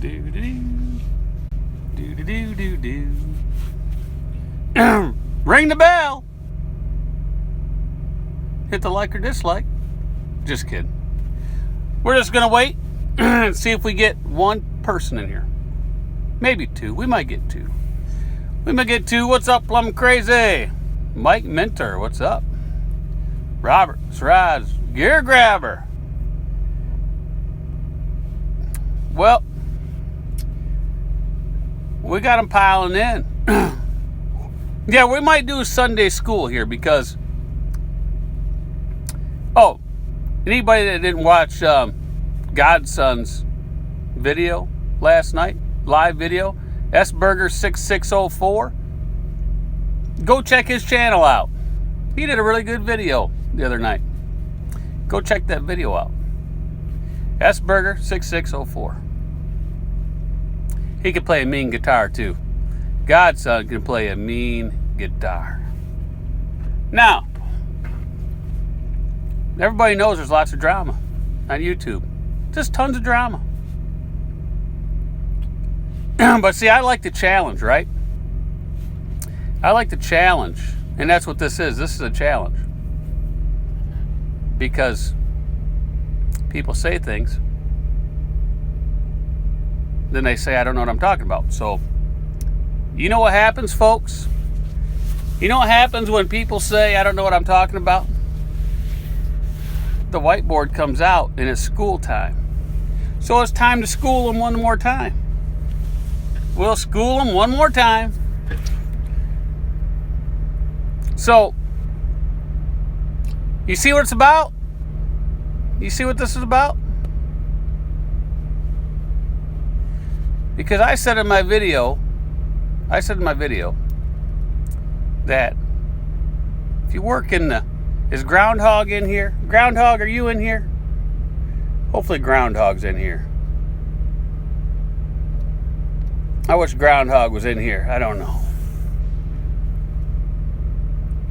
Do. Ring the bell. Hit the like or dislike. Just kidding. We're just going to wait and see if we get one person in here. Maybe two. We might get two. What's up, Plum Crazy? Mike Mentor, what's up? Robert Sraz, Gear Grabber. Well, we got them piling in. Yeah, we might do Sunday school here because... Oh, anybody that didn't watch Godson's video last night, live video, sburger6604, go check his channel out. He did a really good video the other night. Go check that video out. sburger6604. He can play a mean guitar too. Godson can play a mean guitar. Now, everybody knows there's lots of drama on YouTube. Just tons of drama. But see, I like the challenge, right? I like the challenge. And that's what this is. This is a challenge. Because people say things, then they say, I don't know what I'm talking about. So, you know what happens, folks? You know what happens when people say, I don't know what I'm talking about? The whiteboard comes out and it's school time. So it's time to school them one more time. We'll school them one more time. So, you see what it's about? You see what this is about? Because I said in my video that if you work in the... Is Groundhog in here? Groundhog, are you in here? Hopefully Groundhog's in here. I wish Groundhog was in here. I don't know.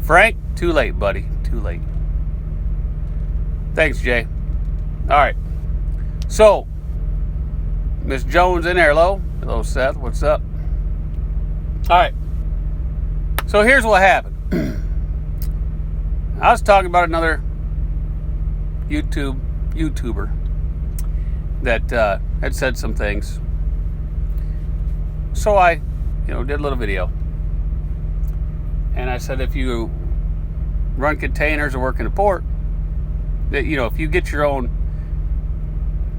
Frank, too late, buddy. Too late. Thanks, Jay. All right. So, Miss Jones in there. Hello. Hello, Seth. What's up? All right. So here's what happened. I was talking about another YouTuber that had said some things. So I, did a little video. And I said, if you run containers or work in a port, that, if you get your own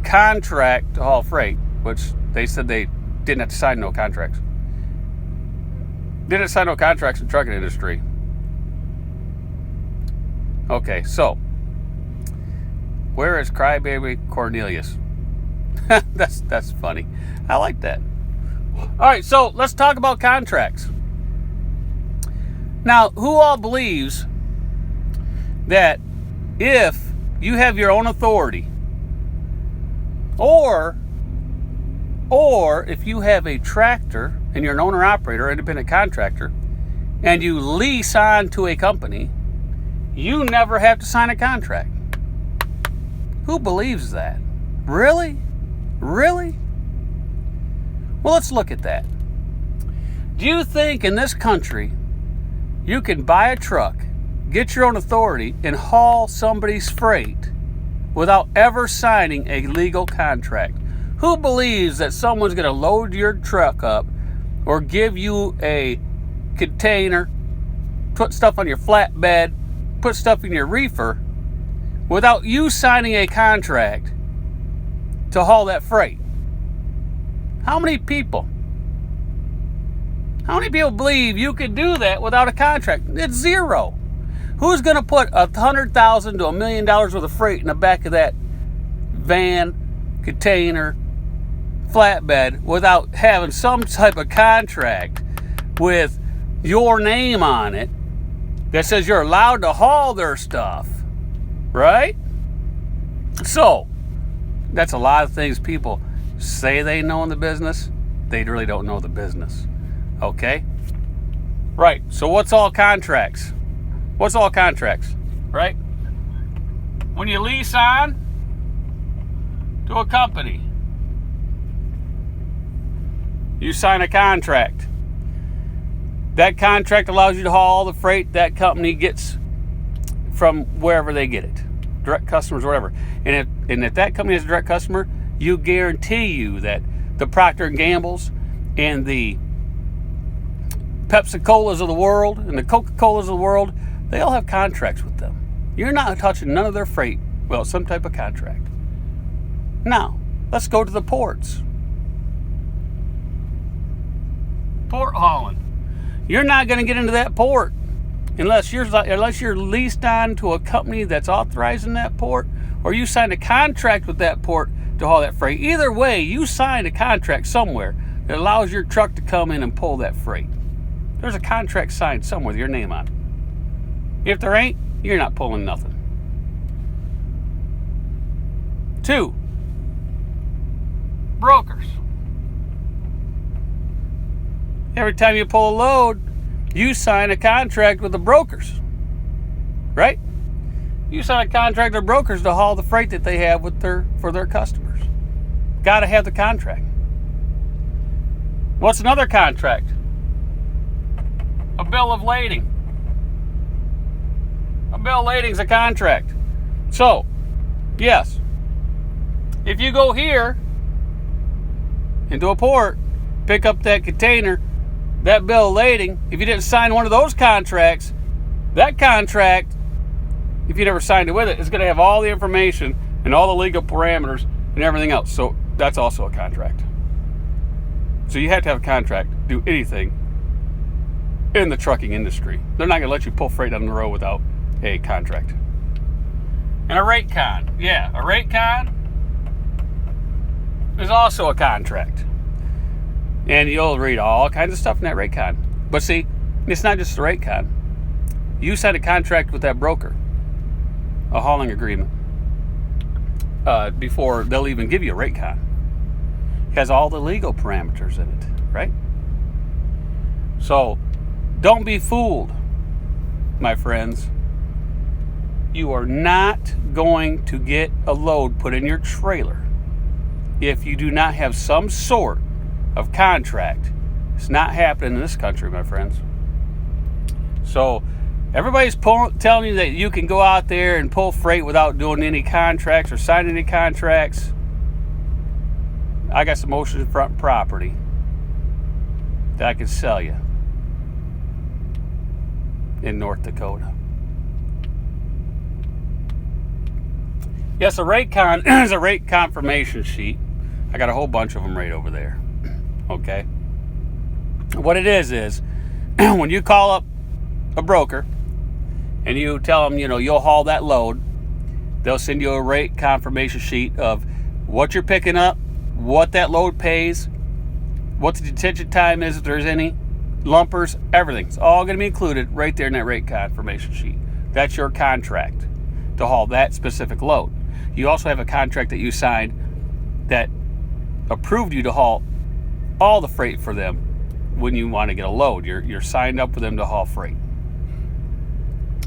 contract to haul freight, which they said they didn't have to sign no contracts. Didn't sign no contracts in the trucking industry. Okay, so where is Crybaby Cornelius? That's funny. I like that. All right, so let's talk about contracts. Now, who all believes that if you have your own authority, or if you have a tractor and you're an owner-operator, independent contractor, and you lease on to a company, you never have to sign a contract? Who believes that? Really? Really? Well, let's look at that. Do you think in this country you can buy a truck, get your own authority, and haul somebody's freight without ever signing a legal contract? Who believes that someone's going to load your truck up or give you a container, put stuff on your flatbed, put stuff in your reefer without you signing a contract to haul that freight? How many people believe you could do that without a contract? It's zero. Who's going to put $100,000 to $1 million worth of freight in the back of that van, container, flatbed without having some type of contract with your name on it that says you're allowed to haul their stuff, right? So, that's a lot of things people say they know in the business. They really don't know the business, okay? Right, so what's all contracts? What's all contracts, right? When you lease on to a company, You sign a contract. That contract allows you to haul all the freight that company gets from wherever they get it, direct customers or whatever. And if that company has a direct customer, you guarantee you that the Procter & Gambles and the Pepsi-Colas of the world and the Coca-Colas of the world, they all have contracts with them. You're not touching none of their freight without some type of contract. Now, let's go to the ports. Port hauling. You're not going to get into that port unless you're leased on to a company that's authorized in that port, or you signed a contract with that port to haul that freight. Either way, you signed a contract somewhere that allows your truck to come in and pull that freight. There's a contract signed somewhere with your name on it. If there ain't, you're not pulling nothing. 2, brokers. Every time you pull a load, you sign a contract with the brokers, right? You sign a contract with brokers to haul the freight that they have for their customers. Got to have the contract. What's another contract? A bill of lading. A bill of lading is a contract. So, yes, if you go here into a port, pick up that container, that bill of lading, if you didn't sign one of those contracts, that contract, if you never signed it with it, is going to have all the information and all the legal parameters and everything else. So that's also a contract. So you have to have a contract to do anything in the trucking industry. They're not going to let you pull freight down the road without a contract. And a rate con. Yeah, a rate con is also a contract. And you'll read all kinds of stuff in that rate con. But see, it's not just a rate con. You signed a contract with that broker, a hauling agreement, before they'll even give you a rate con. It has all the legal parameters in it, right? So, don't be fooled, my friends. You are not going to get a load put in your trailer if you do not have some sort of contract. It's not happening in this country, my friends. So everybody's telling you that you can go out there and pull freight without doing any contracts or signing any contracts. I got some oceanfront property that I can sell you in North Dakota. Yes, a rate con is a rate confirmation sheet. I got a whole bunch of them right over there. Okay. What it is when you call up a broker and you tell them, you'll haul that load, they'll send you a rate confirmation sheet of what you're picking up, what that load pays, what the detention time is, if there's any, lumpers, everything. It's all going to be included right there in that rate confirmation sheet. That's your contract to haul that specific load. You also have a contract that you signed that approved you to haul all the freight for them when you want to get a load. You're signed up for them to haul freight.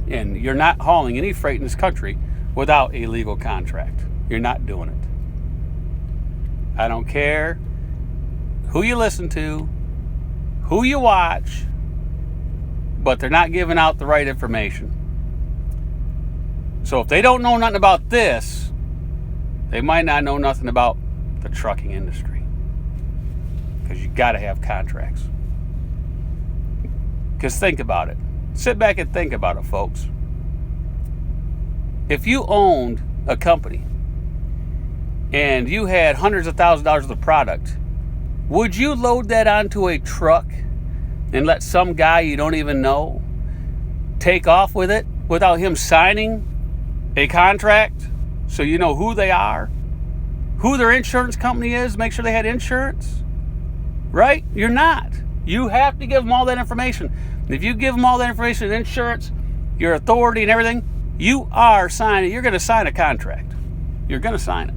And you're not hauling any freight in this country without a legal contract. You're not doing it. I don't care who you listen to, who you watch, but they're not giving out the right information. So if they don't know nothing about this, they might not know nothing about the trucking industry. Because you got to have contracts. Because think about it. Sit back and think about it, folks. If you owned a company and you had hundreds of thousands of dollars of the product, would you load that onto a truck and let some guy you don't even know take off with it without him signing a contract so you know who they are, who their insurance company is, make sure they had insurance? Right? You're not. You have to give them all that information. And if you give them all that information, insurance, your authority and everything, you are signing, you're going to sign a contract. You're going to sign it.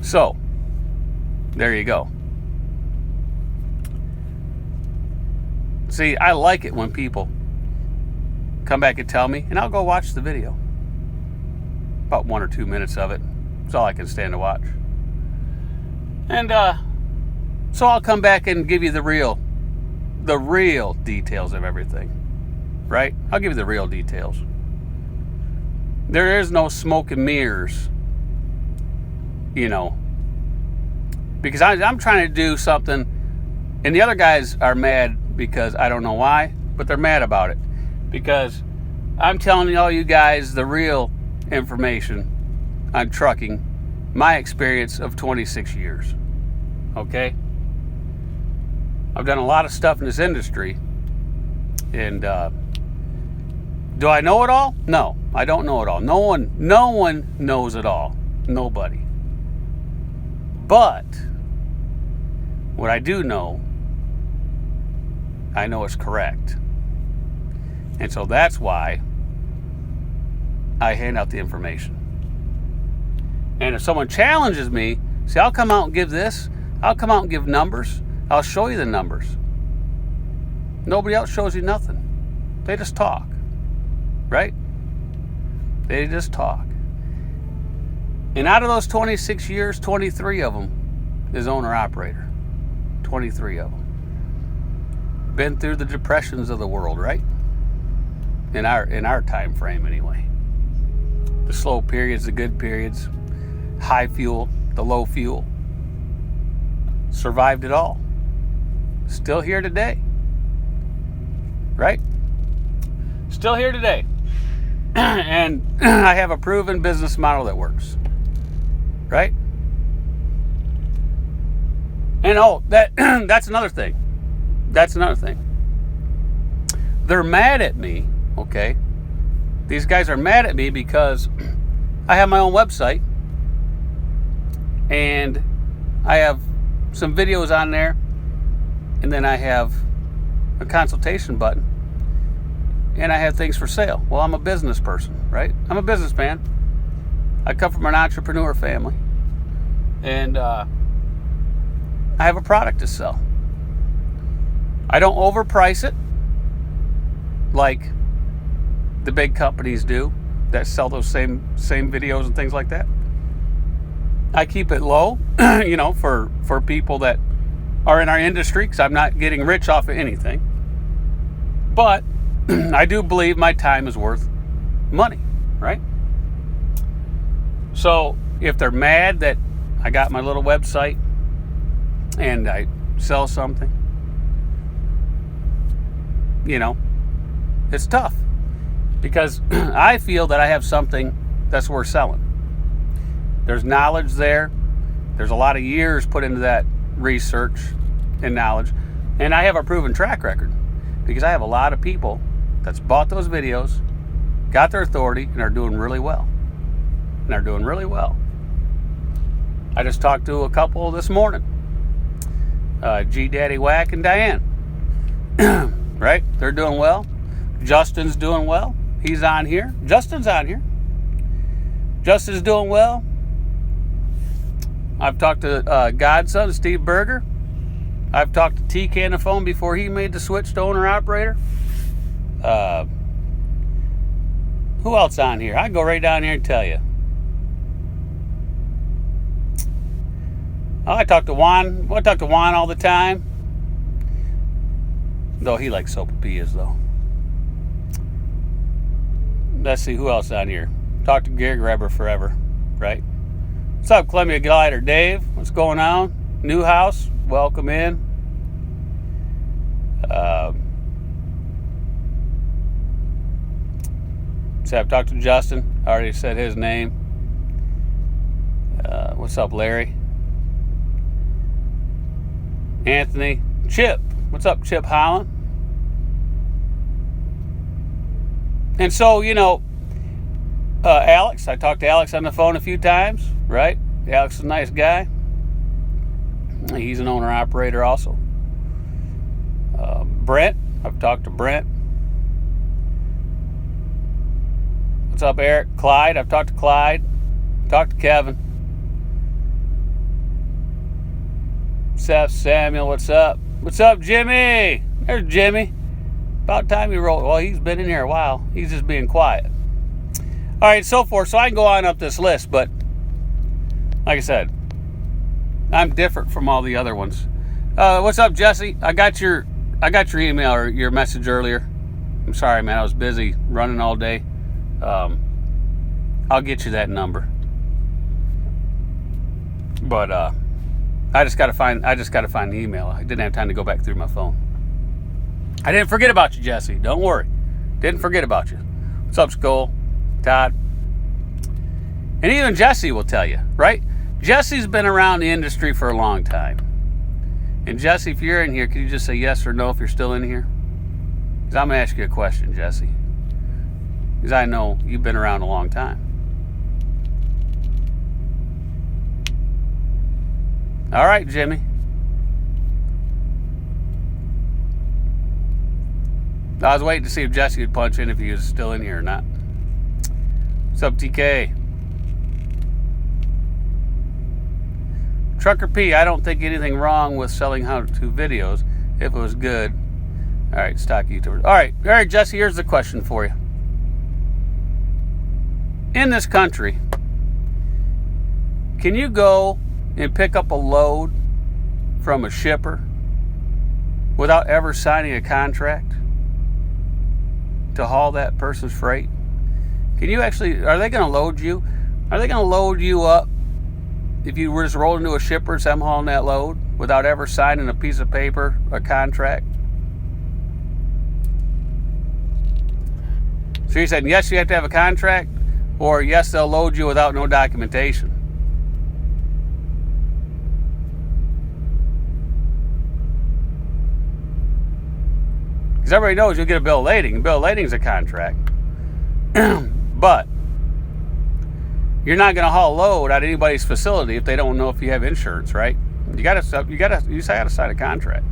So, there you go. See, I like it when people come back and tell me, and I'll go watch the video. About 1 or 2 minutes of it. That's all I can stand to watch. And So I'll come back and give you the real details of everything, right? I'll give you the real details. There is no smoke and mirrors, because I'm trying to do something, and the other guys are mad because I don't know why, but they're mad about it because I'm telling all you guys the real information on trucking, my experience of 26 years, okay? I've done a lot of stuff in this industry, and do I know it all? No, I don't know it all. No one knows it all. Nobody. But what I do know, I know it's correct. And so that's why I hand out the information. And if someone challenges me, see, I'll come out and give this. I'll come out and give numbers. I'll show you the numbers. Nobody else shows you nothing. They just talk, right? They just talk. And out of those 26 years, 23 of them is owner-operator. 23 of them. Been through the depressions of the world, right? In our time frame, anyway. The slow periods, the good periods, high fuel, the low fuel. Survived it all. Still here today. Right? Still here today. And I have a proven business model that works. Right? And that's another thing. That's another thing. They're mad at me, okay? These guys are mad at me because I have my own website and I have some videos on there, and then I have a consultation button, and I have things for sale. Well, I'm a business person, right? I'm a businessman. I come from an entrepreneur family, and I have a product to sell. I don't overprice it like the big companies do that sell those same videos and things like that. I keep it low, for people that are in our industry, because I'm not getting rich off of anything. But I do believe my time is worth money, right? So if they're mad that I got my little website and I sell something, it's tough because I feel that I have something that's worth selling. There's knowledge there. There's a lot of years put into that research and knowledge. And I have a proven track record because I have a lot of people that's bought those videos, got their authority, and are doing really well. I just talked to a couple this morning, G Daddy Whack and Diane. Right? They're doing well. Justin's doing well. He's on here. Justin's on here. Justin's doing well. I've talked to Godson, Steve Berger. I've talked to TK on the phone before he made the switch to owner-operator. Who else on here? I can go right down here and tell you. Oh, I talk to Juan. I talk to Juan all the time. Though he likes sopapillas, though. Let's see who else on here. Talk to Gary Grabber forever, right? What's up, Columbia Glider? Dave, what's going on? New house, welcome in. So I've talked to Justin. I already said his name. What's up, Larry? Anthony. Chip. What's up, Chip Holland? And so, Alex. I talked to Alex on the phone a few times, right? Alex is a nice guy. He's an owner-operator also. Brent. I've talked to Brent. What's up, Eric? Clyde. I've talked to Clyde. Talked to Kevin. Seth, Samuel, what's up? What's up, Jimmy? There's Jimmy. About time he rolled. Well, he's been in here a while. He's just being quiet. All right, so forth. So I can go on up this list, but like I said, I'm different from all the other ones. What's up, Jesse? I got your email or your message earlier. I'm sorry, man. I was busy running all day. I'll get you that number. But I just gotta find the email. I didn't have time to go back through my phone. I didn't forget about you, Jesse. Don't worry. Didn't forget about you. What's up, Skull? Todd? And even Jesse will tell you, right? Jesse's been around the industry for a long time. And Jesse, if you're in here, can you just say yes or no if you're still in here? Because I'm going to ask you a question, Jesse. Because I know you've been around a long time. All right, Jimmy. I was waiting to see if Jesse would punch in if he was still in here or not. What's up, TK? Trucker P, I don't think anything wrong with selling how-to videos if it was good. All right, stock YouTubers. All right, Jesse, here's the question for you. In this country, can you go and pick up a load from a shipper without ever signing a contract to haul that person's freight? Can you actually, are they going to load you? Are they going to load you up if you were just rolling into a shipper and say, I'm hauling that load without ever signing a piece of paper, a contract? So you said, yes, you have to have a contract, or yes, they'll load you without no documentation. Because everybody knows you'll get a bill of lading. A bill of lading is a contract. But you're not going to haul a load at anybody's facility if they don't know if you have insurance, right? You got to sign a contract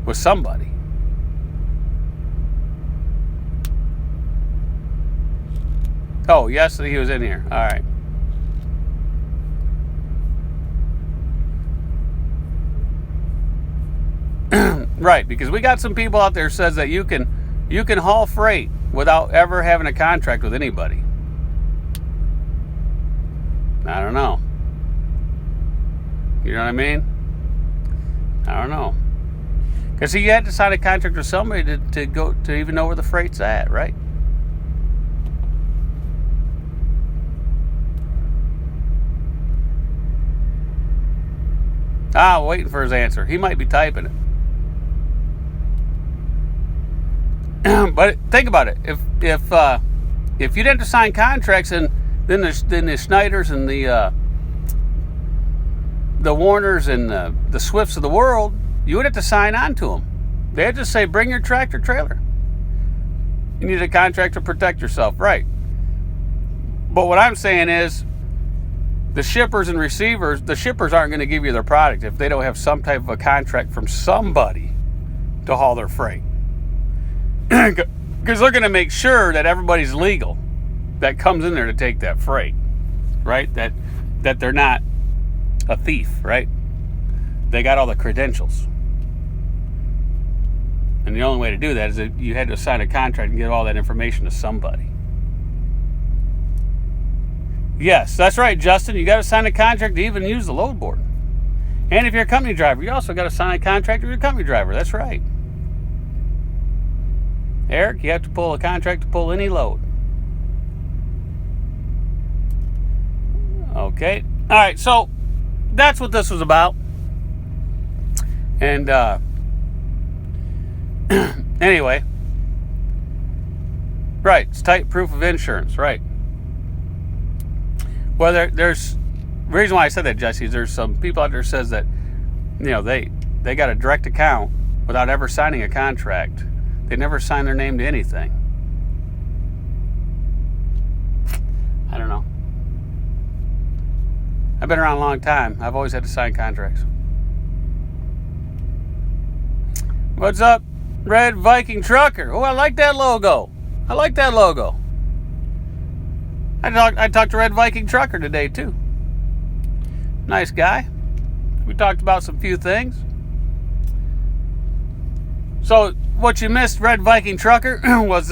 with somebody. Oh, yes, he was in here. All right. Right, because we got some people out there says that you can haul freight without ever having a contract with anybody. I don't know. You know what I mean? I don't know. Because you had to sign a contract with somebody to go to even know where the freight's at, right? Waiting for his answer. He might be typing it. But think about it. If you didn't have to sign contracts, and then the Schneiders and the Warners and the Swifts of the world, you would have to sign on to them. They had to say, bring your tractor trailer. You need a contract to protect yourself, right? But what I'm saying is, the shippers and receivers, the shippers aren't going to give you their product if they don't have some type of a contract from somebody to haul their freight. Because they're going to make sure that everybody's legal that comes in there to take that freight, right? That they're not a thief, right? They got all the credentials. And the only way to do that is that you had to sign a contract and get all that information to somebody. Yes, that's right, Justin. You got to sign a contract to even use the load board. And if you're a company driver, you also got to sign a contract with your company driver. That's right. Eric, you have to pull a contract to pull any load. Okay. All right, so that's what this was about. And anyway. Right, it's type proof of insurance, right. Well, there's the reason why I said that, Jesse, is there's some people out there says that, you know, they got a direct account without ever signing a contract. They never sign their name to anything. I don't know. I've been around a long time. I've always had to sign contracts. What's up, Red Viking Trucker? Oh, I like that logo. I like that logo. I talked to Red Viking Trucker today, too. Nice guy. We talked about some few things. So, what you missed, Red Viking Trucker, was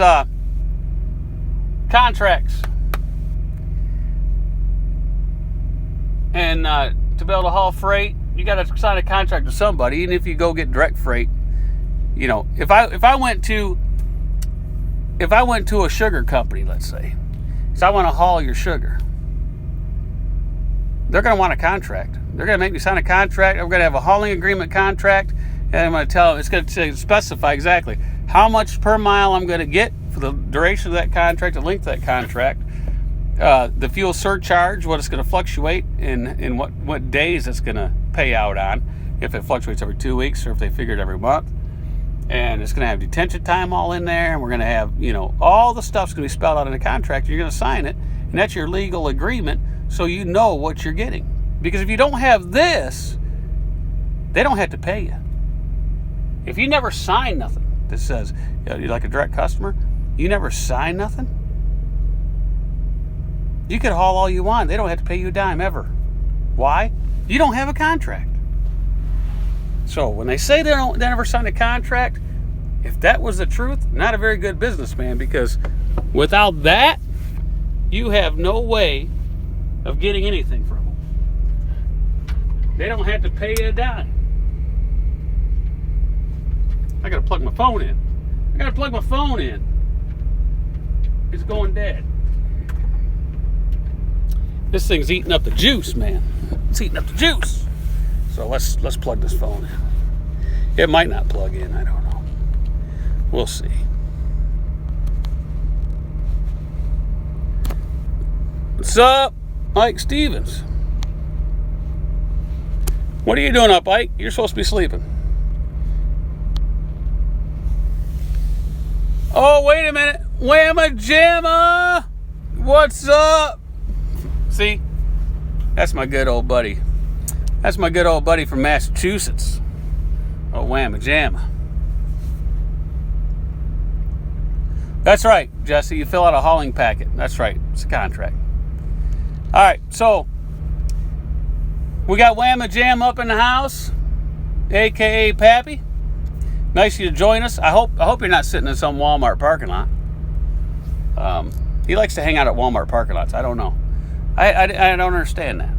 contracts. And to be able to haul freight you got to sign a contract with somebody. Even if you go get direct freight, you know, if I went to a sugar company, let's say, so I want to haul your sugar, they're going to want a contract. They're going to make me sign a contract. I'm going to have a hauling agreement contract, and I'm going to tell them, it's going to specify exactly how much per mile I'm going to get for the duration of that contract, the length of that contract, the fuel surcharge, what it's going to fluctuate in what days it's going to pay out on, if it fluctuates every 2 weeks or if they figure it every month. And it's going to have detention time all in there, and we're going to have, you know, all the stuff's going to be spelled out in the contract. You're going to sign it, and that's your legal agreement, so you know what you're getting. Because if you don't have this, they don't have to pay you. If you never sign nothing that says, you know, you're like a direct customer, you never sign nothing, you could haul all you want. They don't have to pay you a dime ever. Why? You don't have a contract. So when they say they never signed a contract, if that was the truth, not a very good businessman, because without that, you have no way of getting anything from them. They don't have to pay you a dime. I gotta plug my phone in. It's going dead. This thing's eating up the juice, man. It's eating up the juice. So let's plug this phone in. It might not plug in, I don't know. We'll see. What's up, Mike Stevens? What are you doing up, Ike? You're supposed to be sleeping. Oh, wait a minute. Whamma Jamma! What's up? See? That's my good old buddy. That's my good old buddy from Massachusetts. Oh, Whamma Jamma. That's right, Jesse. You fill out a hauling packet. That's right. It's a contract. All right, so we got Whamma Jam up in the house, a.k.a. Pappy. Nice of you to join us. I hope you're not sitting in some Walmart parking lot. He likes to hang out at Walmart parking lots. I don't know. I don't understand that.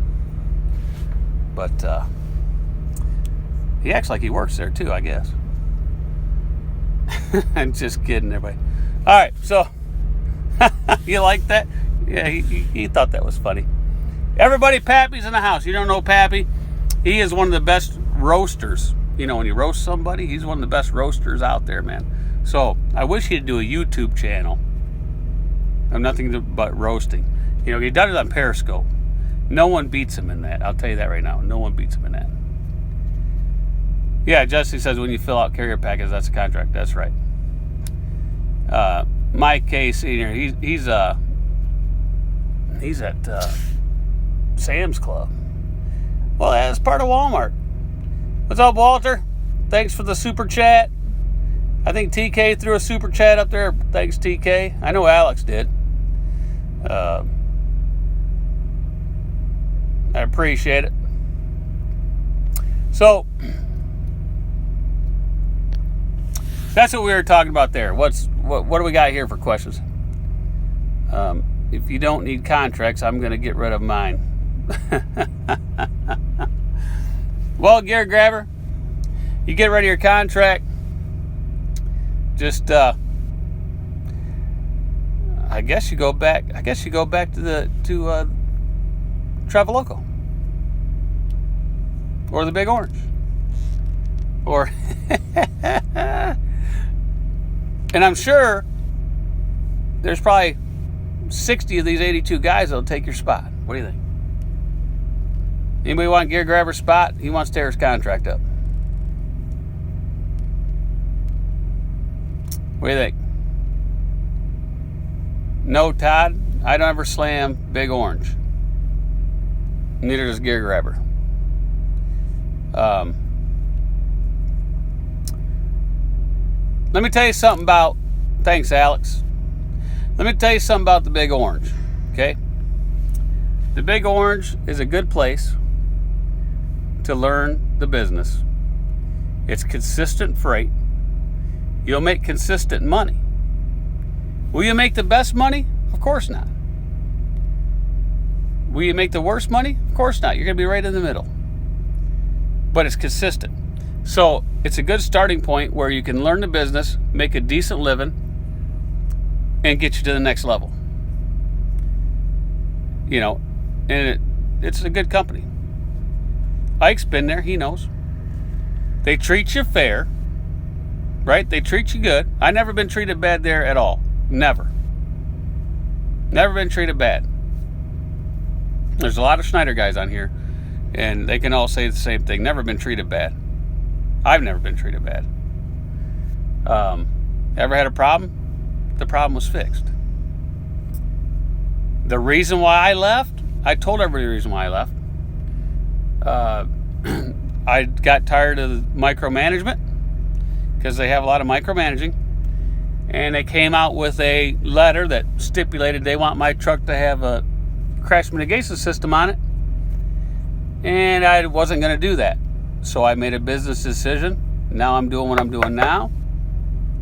But he acts like he works there too, I guess. I'm just kidding, everybody. All right, so you like that? Yeah, he thought that was funny. Everybody, Pappy's in the house. You don't know Pappy? He is one of the best roasters. You know, when you roast somebody, he's one of the best roasters out there, man. So I wish he'd do a YouTube channel of nothing but roasting. You know, he done it on Periscope. No one beats him in that. I'll tell you that right now. No one beats him in that. Yeah, Jesse says when you fill out carrier packets, that's a contract. That's right. Mike K. Senior, he's at Sam's Club. Well, that's part of Walmart. What's up, Walter? Thanks for the super chat. I think TK threw a super chat up there. Thanks, TK. I know Alex did. I appreciate it. So that's what we were talking about there. What do we got here for questions? If you don't need contracts, I'm going to get rid of mine. Well, Gear Grabber, you get rid of your contract. Just I guess you go back to Traveloco or the Big Orange, or and I'm sure there's probably 60 of these 82 guys that'll take your spot. What do you think? Anybody want Gear Grabber's spot? He wants to tear his contract up. What do you think? No, Todd. I don't ever slam Big Orange. Neither does Gear Grabber. Let me tell you something about... Thanks, Alex. Let me tell you something about the Big Orange. Okay? The Big Orange is a good place to learn the business. It's consistent freight. You'll make consistent money. Will you make the best money? Of course not. Will you make the worst money? Of course not. You're going to be right in the middle. but it's consistent. So it's a good starting point where you can learn the business, make a decent living, and get you to the next level. You know, and it's a good company. Ike's been there, he knows. They treat you fair, right? They treat you good. I never been treated bad there at all. Never been treated bad. There's a lot of Schneider guys on here, and they can all say the same thing. Never been treated bad. I've never been treated bad. Ever had a problem? The problem was fixed. The reason why I left, I told everybody the reason why I left. I got tired of the micromanagement because they have a lot of micromanaging. And they came out with a letter that stipulated they want my truck to have a crash mitigation system on it. And I wasn't going to do that. So I made a business decision. Now I'm doing what I'm doing now.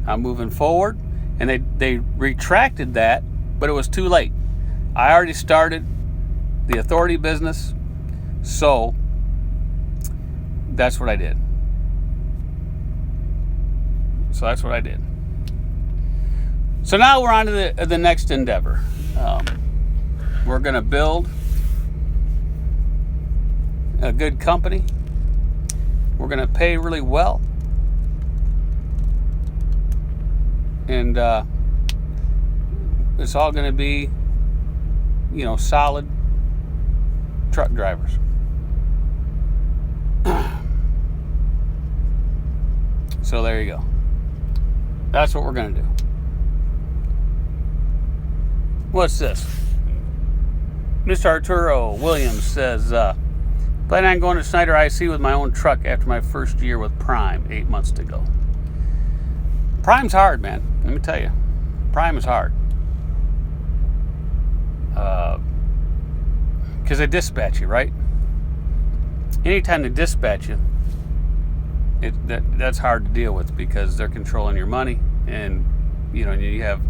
I'm moving forward. And they retracted that, but it was too late. I already started the authority business. So that's what I did. So now we're on to the next endeavor. We're going to build a good company. We're going to pay really well. And it's all going to be, solid truck drivers. So there you go. That's what we're going to do. What's this? Mr. Arturo Williams says, plan on going to Schneider IC with my own truck after my first year with Prime 8 months to go. Prime's hard, man. Let me tell you. Prime is hard. Because they dispatch you, right? Anytime they dispatch you, that's hard to deal with because they're controlling your money, and you have,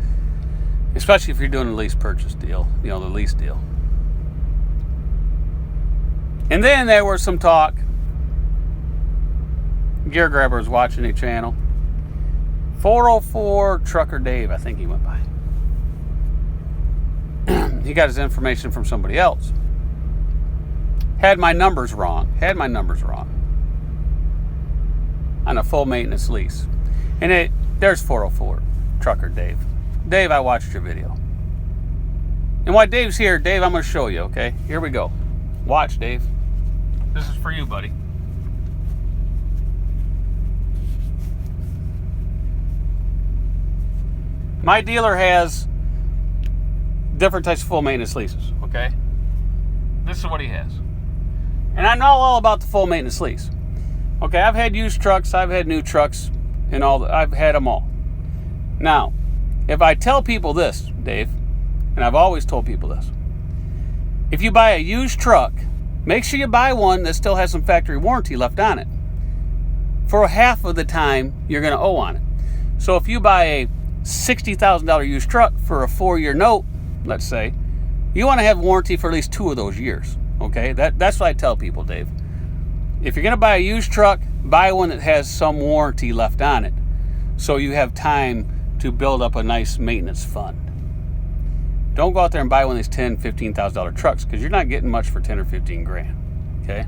especially if you're doing a lease purchase deal, the lease deal. And then there was some talk. Gear Grabber was watching a channel. 404 Trucker Dave, I think he went by. He got his information from somebody else. Had my numbers wrong on a full maintenance lease. And there's 404 Trucker Dave. Dave, I watched your video. And while Dave's here, Dave, I'm going to show you, okay? Here we go. Watch, Dave. This is for you, buddy. My dealer has different types of full maintenance leases, okay? This is what he has. And I know all about the full maintenance lease. Okay, I've had used trucks, I've had new trucks, and I've had them all. Now, if I tell people this, Dave, and I've always told people this, if you buy a used truck, make sure you buy one that still has some factory warranty left on it. For half of the time, you're going to owe on it. So if you buy a $60,000 used truck for a 4-year note, let's say, you want to have warranty for at least 2 of those years. Okay, that's what I tell people, Dave. If you're going to buy a used truck, buy one that has some warranty left on it, so you have time to build up a nice maintenance fund. Don't go out there and buy one of these $10,000, $15,000 trucks, because you're not getting much for 10 or 15 grand. Okay,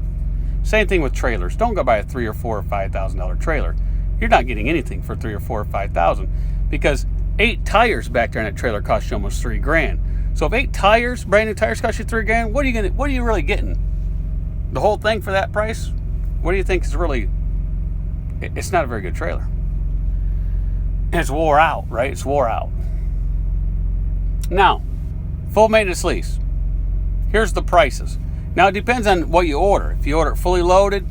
same thing with trailers. Don't go buy a $3,000 or $4,000 or $5,000 trailer. You're not getting anything for $3,000 or $4,000 or $5,000, because 8 tires back there in that trailer cost you almost $3 grand. So if 8 tires, brand new tires, cost you $3 grand, what are you really getting? The whole thing for that price? What do you think is really? It's not a very good trailer. And it's wore out, right? It's wore out. Now, full maintenance lease. Here's the prices. Now it depends on what you order. If you order it fully loaded,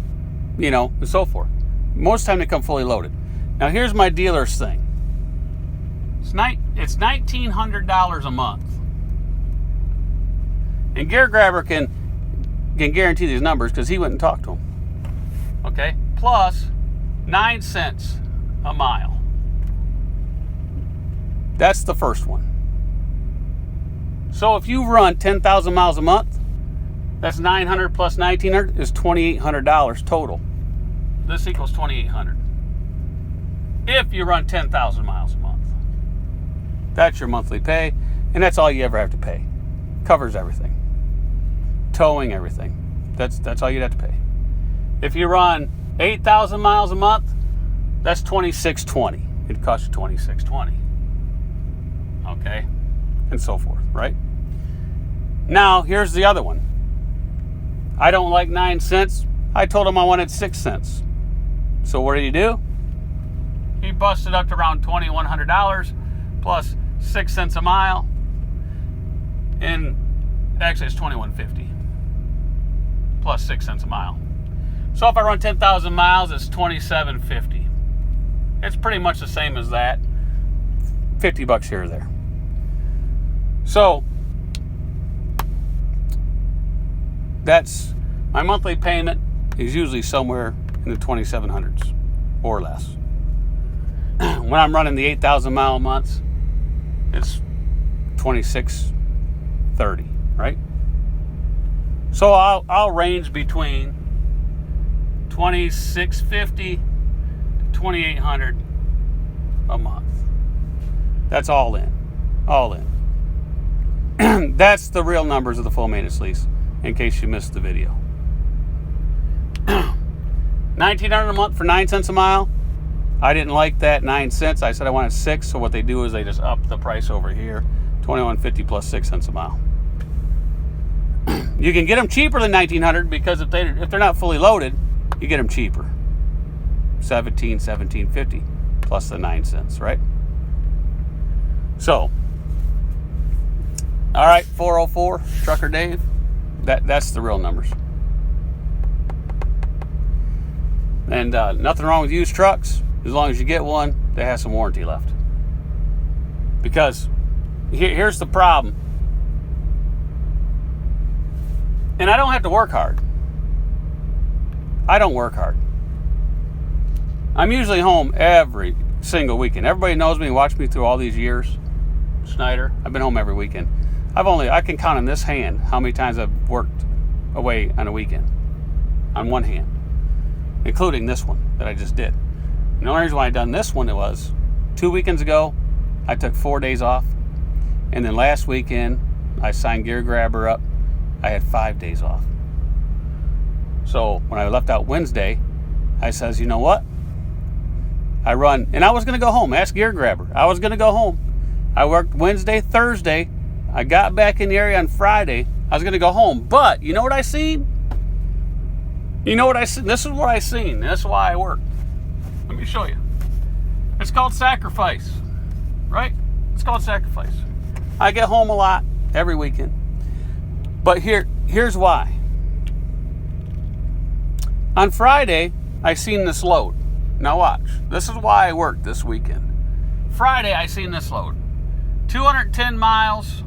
and so forth. Most of the time they come fully loaded. Now here's my dealer's thing. It's $1,900 a month. And Gear Grabber can guarantee these numbers because he went and talked to them. Okay? Plus 9 cents a mile. That's the first one. So if you run 10,000 miles a month, that's 900 plus 1,900 is $2,800 total this equals $2,800. If you run 10,000 miles a month. That's your monthly pay, and that's all you ever have to pay. Covers everything. Towing, everything. That's all you'd have to pay. If you run 8,000 miles a month, that's $2,620. It costs you $2,620. Okay? And so forth, right? Now, here's the other one. I don't like 9 cents. I told him I wanted 6 cents. So what did he do? He busted up to around $2,100 plus 6 cents a mile. And actually it's $2,150 plus 6 cents a mile. So if I run 10,000 miles, it's $2,750. It's pretty much the same as that. $50 here or there. So that's my monthly payment is usually somewhere in the 2,700s or less. When I'm running the 8,000 mile months, it's 2,630, right? So I'll range between 2,650 to 2,800 a month. That's all in. All in. That's the real numbers of the full maintenance lease, in case you missed the video. $1,900 a month for 9 cents a mile. I didn't like that 9 cents. I said I wanted 6. So what they do is they just up the price over here, $2,150 plus 6 cents a mile. You can get them cheaper than $1,900 because if they're not fully loaded, you get them cheaper. $17.50 plus the 9 cents, right? So, all right, 404 Trucker Dave. That's the real numbers. And nothing wrong with used trucks as long as you get one that has some warranty left. Because here's the problem. And I don't have to work hard. I don't work hard. I'm usually home every single weekend. Everybody knows me and watched me through all these years. Schneider, I've been home every weekend. I can count on this hand how many times I've worked away on a weekend. On one hand. Including this one that I just did. And the only reason why I done this one, it was 2 weekends ago, I took 4 days off. And then last weekend, I signed Gear Grabber up. I had 5 days off. So when I left out Wednesday, I says, you know what? I run, and I was going to go home. Ask Gear Grabber. I was going to go home. I worked Wednesday, Thursday. I got back in the area on Friday. I was going to go home. But you know what I seen? You know what I seen? This is what I seen. That's why I worked. Let me show you. It's called sacrifice. Right? It's called sacrifice. I get home a lot every weekend. But here's why. On Friday, I seen this load. Now watch. This is why I worked this weekend. Friday, I seen this load. 210 miles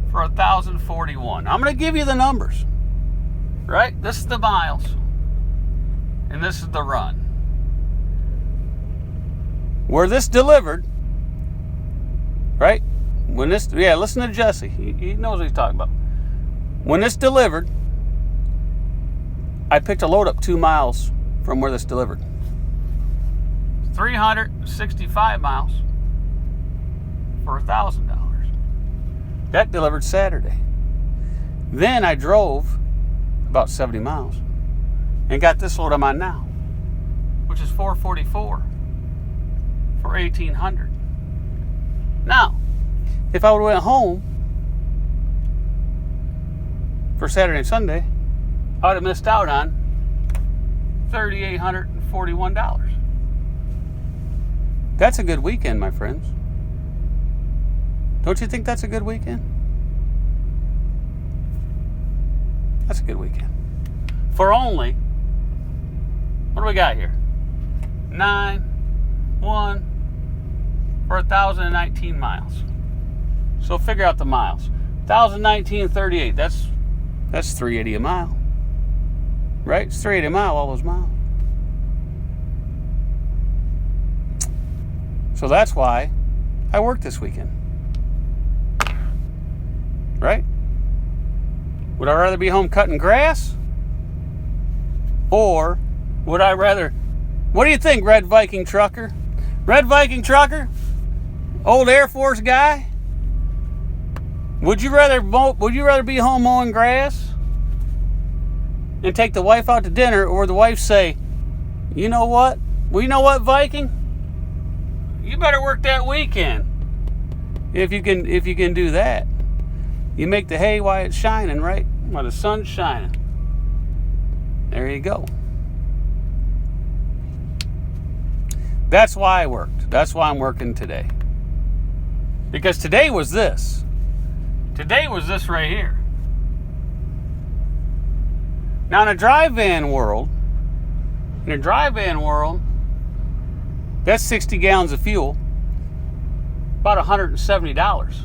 for 1,041. I'm going to give you the numbers. Right? This is the miles. And this is the run. Where this delivered, right? Listen to Jesse. He knows what he's talking about. When this delivered, I picked a load up 2 miles from where this delivered. 365 miles for $1,000. That delivered Saturday. Then I drove about 70 miles and got this load I'm on now, which is 444 for $1,800. Now, if I would have went home for Saturday and Sunday, I would have missed out on $3,841. That's a good weekend, my friends. Don't you think that's a good weekend? That's a good weekend. For only, what do we got here? 9,1 for 1,019 miles. So figure out the miles. 1,019.38. That's $380 a mile. Right? It's $380 a mile, all those miles. So that's why I worked this weekend. Right? Would I rather be home cutting grass or Would I rather... What do you think, Red Viking Trucker? Red Viking Trucker? Old Air Force guy? Would you rather be home mowing grass and take the wife out to dinner, or the wife say, you know what? Well, you know what, Viking? You better work that weekend. If you can do that. You make the hay while it's shining, right? While the sun's shining. There you go. That's why I worked. That's why I'm working today. Because today was this. Today was this right here. Now in a dry van world, that's 60 gallons of fuel, about $170.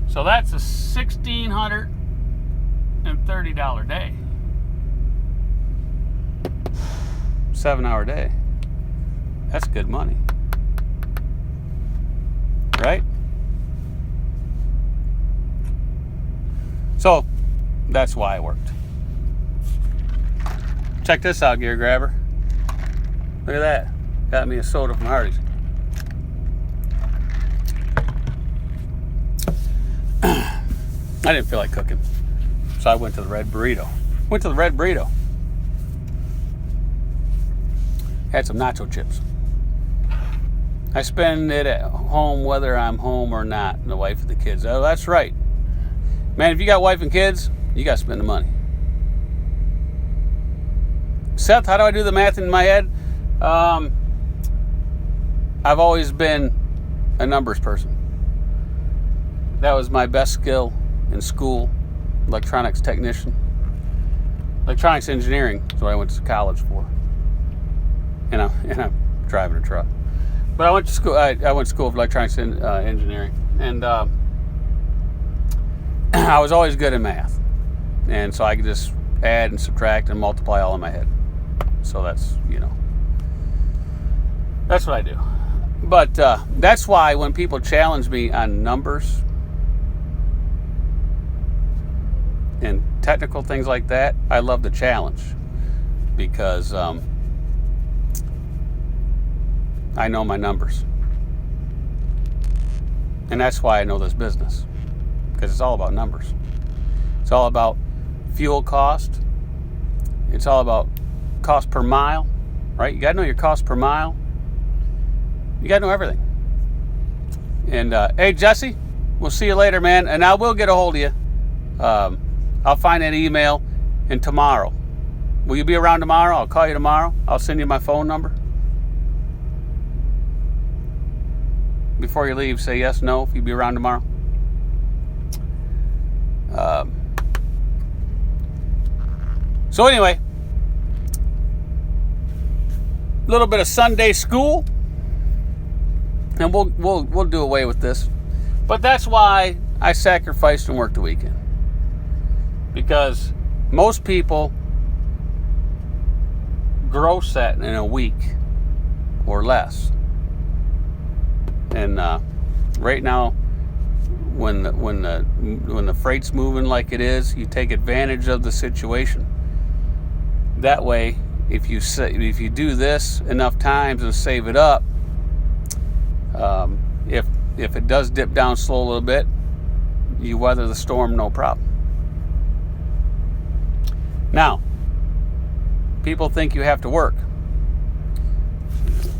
So that's a $1,630 day. 7-hour day. That's good money. Right? So, that's why I worked. Check this out, Gear Grabber. Look at that. Got me a soda from Hardee's. I didn't feel like cooking, so I went to the Red Burrito. Had some nacho chips. I spend it at home whether I'm home or not, and the wife and the kids. Oh, that's right. Man, if you got wife and kids, you got to spend the money. Seth, how do I do the math in my head? I've always been a numbers person. That was my best skill in school. Electronics technician. Electronics engineering is what I went to college for. And I'm driving a truck. But I went to school. I went to school for electronics engineering, and I was always good in math, and so I could just add and subtract and multiply all in my head. So that's that's what I do. But that's why when people challenge me on numbers and technical things like that, I love the challenge, because I know my numbers. And that's why I know this business, because it's all about numbers. It's all about fuel cost. It's all about cost per mile, right? You got to know your cost per mile. You got to know everything. And hey, Jesse, we'll see you later, man. And I will get a hold of you. I'll find that email. And tomorrow, will you be around tomorrow? I'll call you tomorrow. I'll send you my phone number. Before you leave, say yes, no, if you'll be around tomorrow. So anyway, a little bit of Sunday school, and we'll do away with this. But that's why I sacrificed and worked the weekend, because most people gross that in a week or less. And right now, when the freight's moving like it is, you take advantage of the situation. That way, if you do this enough times and save it up, if it does dip down slow a little bit, you weather the storm no problem. Now, people think you have to work.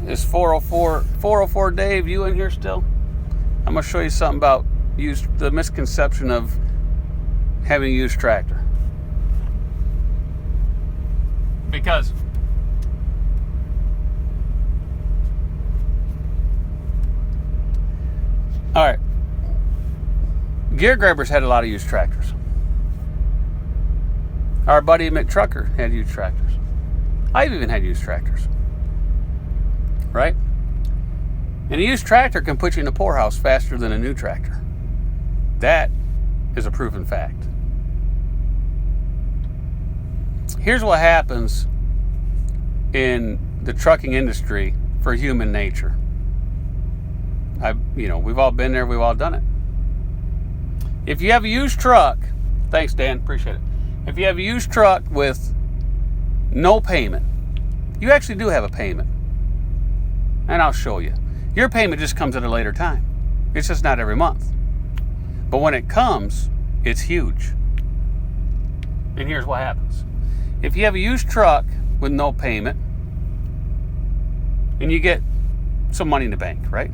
Is 404 Dave, you in here still? I'm going to show you something about the misconception of having a used tractor. Because all right, Gear Grabbers had a lot of used tractors. Our buddy Mick Trucker had used tractors. I've even had used tractors. Right? And a used tractor can put you in a poorhouse faster than a new tractor. That is a proven fact. Here's what happens in the trucking industry for human nature. We've all been there, we've all done it. If you have a used truck, thanks Dan, appreciate it. If you have a used truck with no payment, you actually do have a payment. And I'll show you. Your payment just comes at a later time. It's just not every month. But when it comes, it's huge. And here's what happens. If you have a used truck with no payment, and you get some money in the bank, right?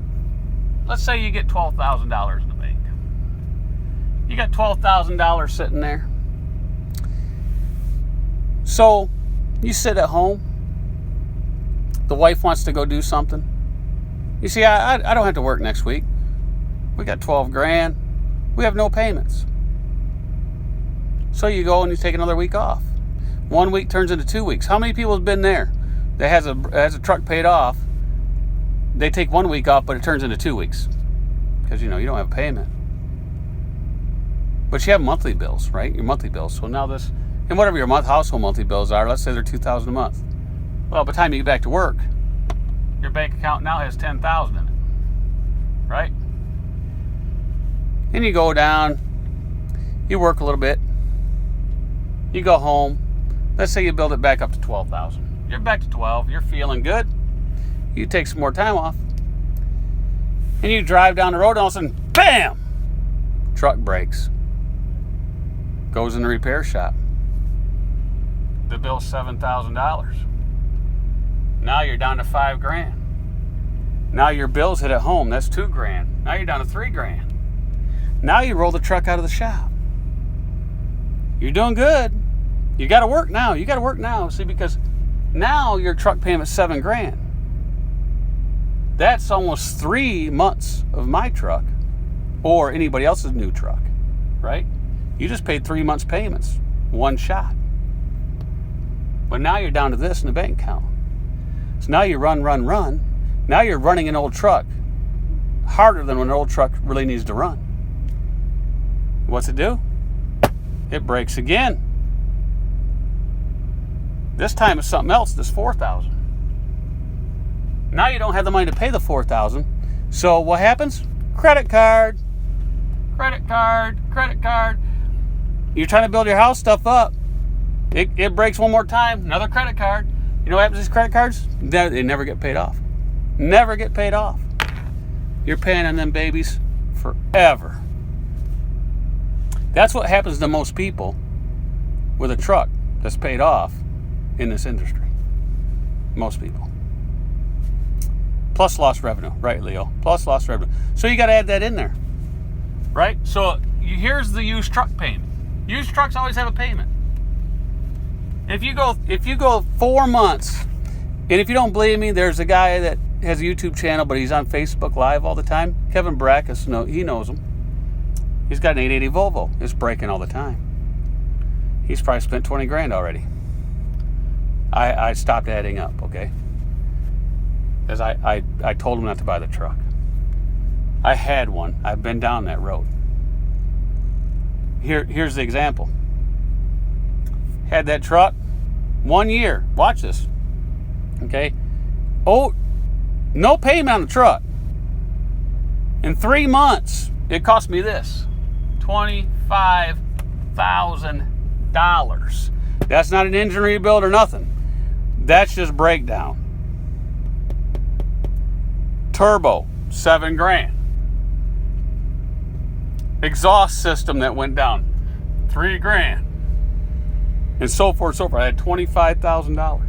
Let's say you get $12,000 in the bank. You got $12,000 sitting there. So you sit at home. The wife wants to go do something. You see, I don't have to work next week. We got 12 grand. We have no payments. So you go and you take another week off. 1 week turns into 2 weeks. How many people have been there that has a truck paid off? They take 1 week off, but it turns into 2 weeks because you don't have a payment. But you have monthly bills, right? Your monthly bills. So now this, and whatever your household monthly bills are, let's say they're $2,000 a month. Well, by the time you get back to work, your bank account now has $10,000 in it, right? And you go down, you work a little bit, you go home. Let's say you build it back up to 12,000. You're back to 12. You're feeling good. You take some more time off, and you drive down the road, and all of a sudden, bam! Truck breaks. Goes in the repair shop. The bill's $7,000. Now you're down to $5 grand. Now your bills hit at home. That's $2 grand. Now you're down to $3 grand. Now you roll the truck out of the shop. You're doing good. You got to work now. You got to work now. See, because now your truck payment's $7 grand. That's almost 3 months of my truck or anybody else's new truck, right? You just paid 3 months payments, one shot. But now you're down to this in the bank account. So now you run. Now you're running an old truck harder than when an old truck really needs to run. What's it do? It breaks again. This time it's something else. This $4,000. Now you don't have the money to pay the $4,000. So what happens? Credit card. You're trying to build your house stuff up. It breaks one more time. Another credit card. You know what happens to these credit cards? They never get paid off. Never get paid off. You're paying on them babies forever. That's what happens to most people with a truck that's paid off in this industry. Most people. Plus lost revenue, right, Leo? Plus lost revenue. So you got to add that in there, right? So here's the used truck payment. Used trucks always have a payment. If you go 4 months, and if you don't believe me, there's a guy that has a YouTube channel, but he's on Facebook Live all the time. Kevin Brackus, he knows him. He's got an 880 Volvo. It's breaking all the time. He's probably spent 20 grand already. I stopped adding up, okay? Because I told him not to buy the truck. I had one. I've been down that road. Here's the example. Had that truck 1 year. Watch this. Okay? Oh, no payment on the truck. In 3 months, it cost me this. $25,000. That's not an engine rebuild or nothing. That's just breakdown. Turbo, $7 grand. Exhaust system that went down, $3 grand. And so forth, I had $25,000.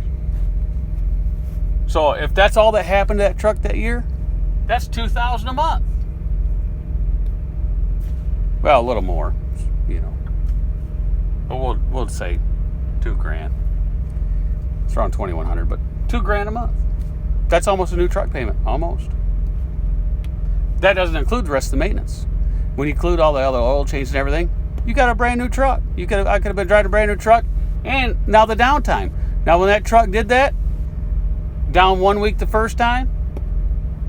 So if that's all that happened to that truck that year, that's $2,000 a month. Well, a little more, But we'll say $2 grand. It's around $2,100, but $2 grand a month. That's almost a new truck payment, almost. That doesn't include the rest of the maintenance. When you include all the other oil changes and everything, you got a brand new truck. I could have been driving a brand new truck, and now the downtime. Now when that truck did that, down 1 week the first time,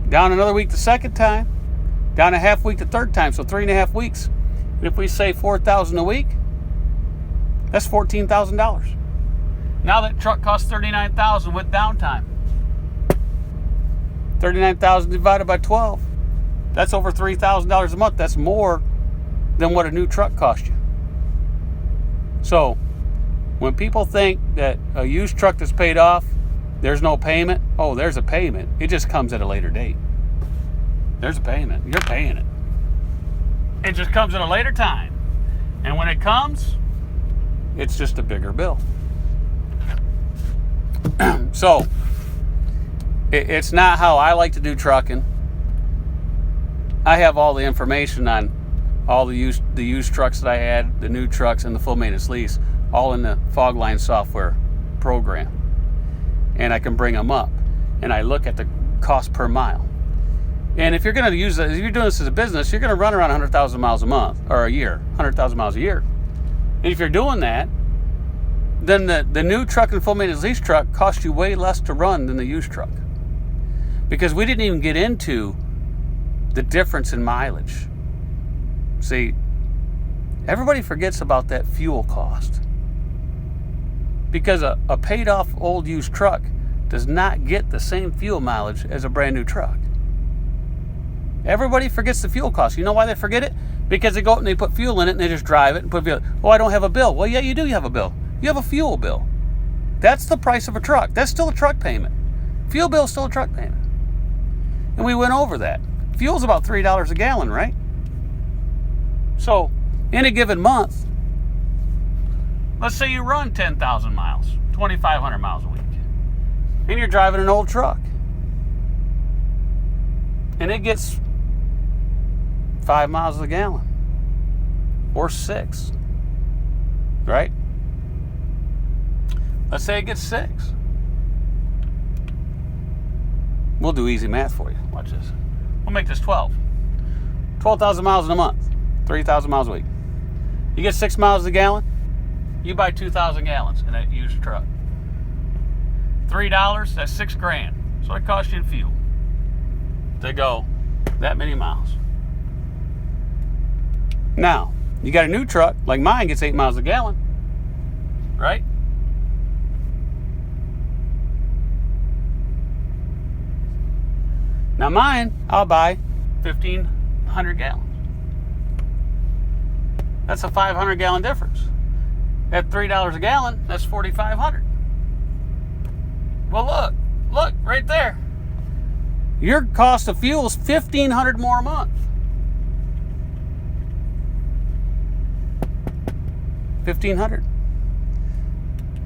down another week the second time, down a half week the third time, so 3.5 weeks. And if we say $4,000 a week, that's $14,000. Now that truck costs $39,000 with downtime. $39,000 divided by 12. That's over $3,000 a month. That's more than what a new truck cost you. So, when people think that a used truck that's paid off There's no payment. Oh, there's a payment. It just comes at a later date. There's a payment. You're paying it. It just comes at a later time. And when it comes, it's just a bigger bill. So, it's not how I like to do trucking. I have all the information on all the used trucks that I had, the new trucks, and the full maintenance lease, all in the Fogline software program. And I can bring them up. And I look at the cost per mile. And if you're going to use that, if you're doing this as a business, you're going to run around 100,000 miles a month or a year, 100,000 miles a year. And if you're doing that, then the new truck and full maintenance lease truck costs you way less to run than the used truck. Because we didn't even get into the difference in mileage. See, everybody forgets about that fuel cost. Because a paid off old used truck does not get the same fuel mileage as a brand new truck. Everybody forgets the fuel cost. You know why they forget it? Because they go out and they put fuel in it and they just drive it and put fuel. Oh, I don't have a bill. Well, yeah, you do have a bill. You have a fuel bill. That's the price of a truck. That's still a truck payment. Fuel bill is still a truck payment. And we went over that. Fuel's about $3 a gallon, right? So, in a given month, let's say you run 10,000 miles, 2,500 miles a week, and you're driving an old truck, and it gets 5 miles a gallon, or 6, right? Let's say it gets 6. We'll do easy math for you. Watch this. We'll make this 12. 12,000 miles in a month, 3,000 miles a week. You get 6 miles a gallon, you buy 2,000 gallons in that used truck. $3, that's $6,000. So it costs you in fuel to go that many miles. Now, you got a new truck, like mine gets 8 miles a gallon, right? Now mine, I'll buy 1,500 gallons. That's a 500 gallon difference. At $3 a gallon, that's 4,500. Well, look, right there. Your cost of fuel is $1,500 more a month. 1,500.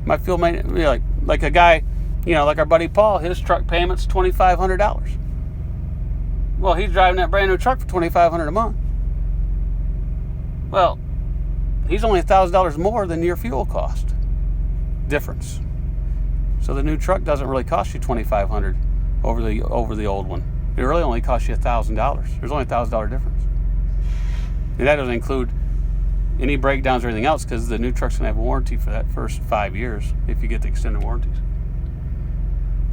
My fuel maintenance, like a guy, like our buddy Paul, his truck payment's $2,500. Well, he's driving that brand new truck for $2,500 a month. Well, he's only $1,000 more than your fuel cost difference. So the new truck doesn't really cost you $2,500 over the old one. It really only costs you $1,000. There's only a $1,000 difference, and that doesn't include any breakdowns or anything else, because the new truck's gonna have a warranty for that first 5 years if you get the extended warranties.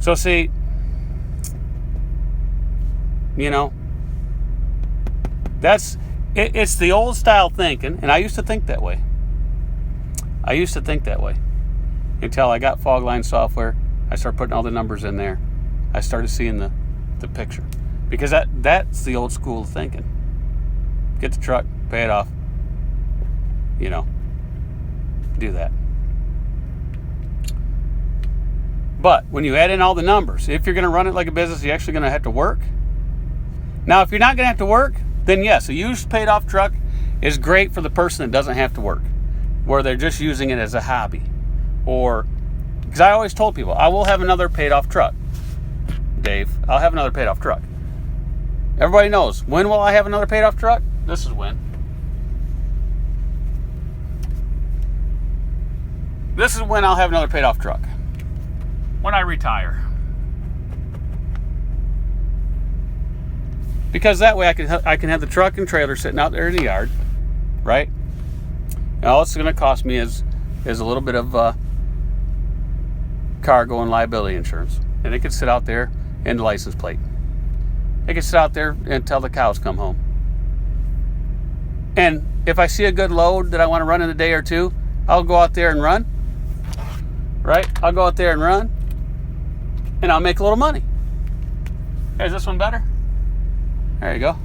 So see, it's the old style thinking, and I used to think that way. Until I got Fogline software. I started putting all the numbers in there. I started seeing the picture. Because that's the old school thinking. Get the truck, pay it off. Do that. But when you add in all the numbers, if you're going to run it like a business, you're actually going to have to work. Now, if you're not going to have to work, then yes, a used paid off truck is great for the person that doesn't have to work, where they're just using it as a hobby. Or, because I always told people, I will have another paid off truck. Dave, I'll have another paid off truck. Everybody knows, when will I have another paid off truck? This is when. This is when I'll have another paid off truck. When I retire. Because that way I can have the truck and trailer sitting out there in the yard, right? And all it's going to cost me is a little bit of cargo and liability insurance. And it can sit out there in the license plate. It can sit out there until the cows come home. And if I see a good load that I want to run in a day or two, I'll go out there and run. Right? I'll go out there and run. And I'll make a little money. Hey, is this one better? There you go.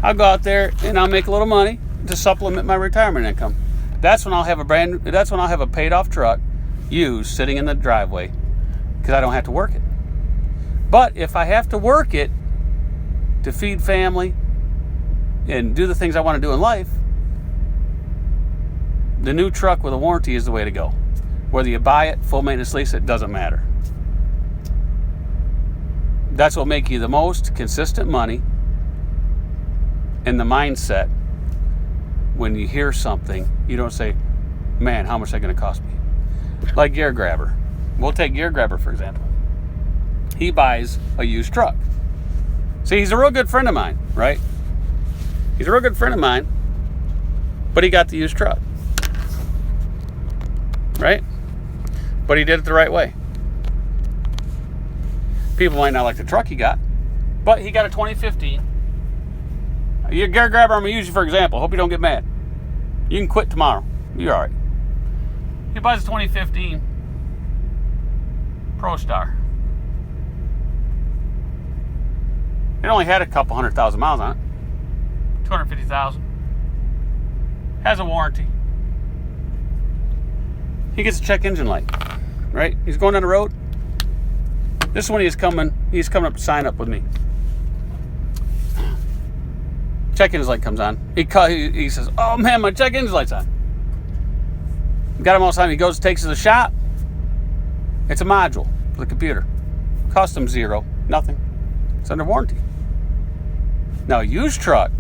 I'll go out there and I'll make a little money to supplement my retirement income. That's when I'll have a paid off truck used sitting in the driveway because I don't have to work it. But if I have to work it to feed family and do the things I want to do in life, the new truck with a warranty is the way to go. Whether you buy it, full maintenance lease, it doesn't matter. That's what makes you the most consistent money and the mindset. When you hear something, you don't say, man, how much is that going to cost me? Like Gear Grabber. We'll take Gear Grabber, for example. He buys a used truck. See, he's a real good friend of mine, right? He's a real good friend of mine, but he got the used truck. Right? But he did it the right way. People might not like the truck he got, but he got a 2015. Your Gear Grabber, I'm going to use you for example. Hope you don't get mad. You can quit tomorrow. You're all right. He buys a 2015 ProStar. It only had a couple 100,000 miles on it. 250,000. Has a warranty. He gets a check engine light, right? He's going down the road. This is when he's coming up to sign up with me. Check engine light comes on. He says, oh man, my check engine light's on. Got him all the time. He goes, takes it to the shop. It's a module for the computer. Cost him $0, nothing. It's under warranty. Now a used truck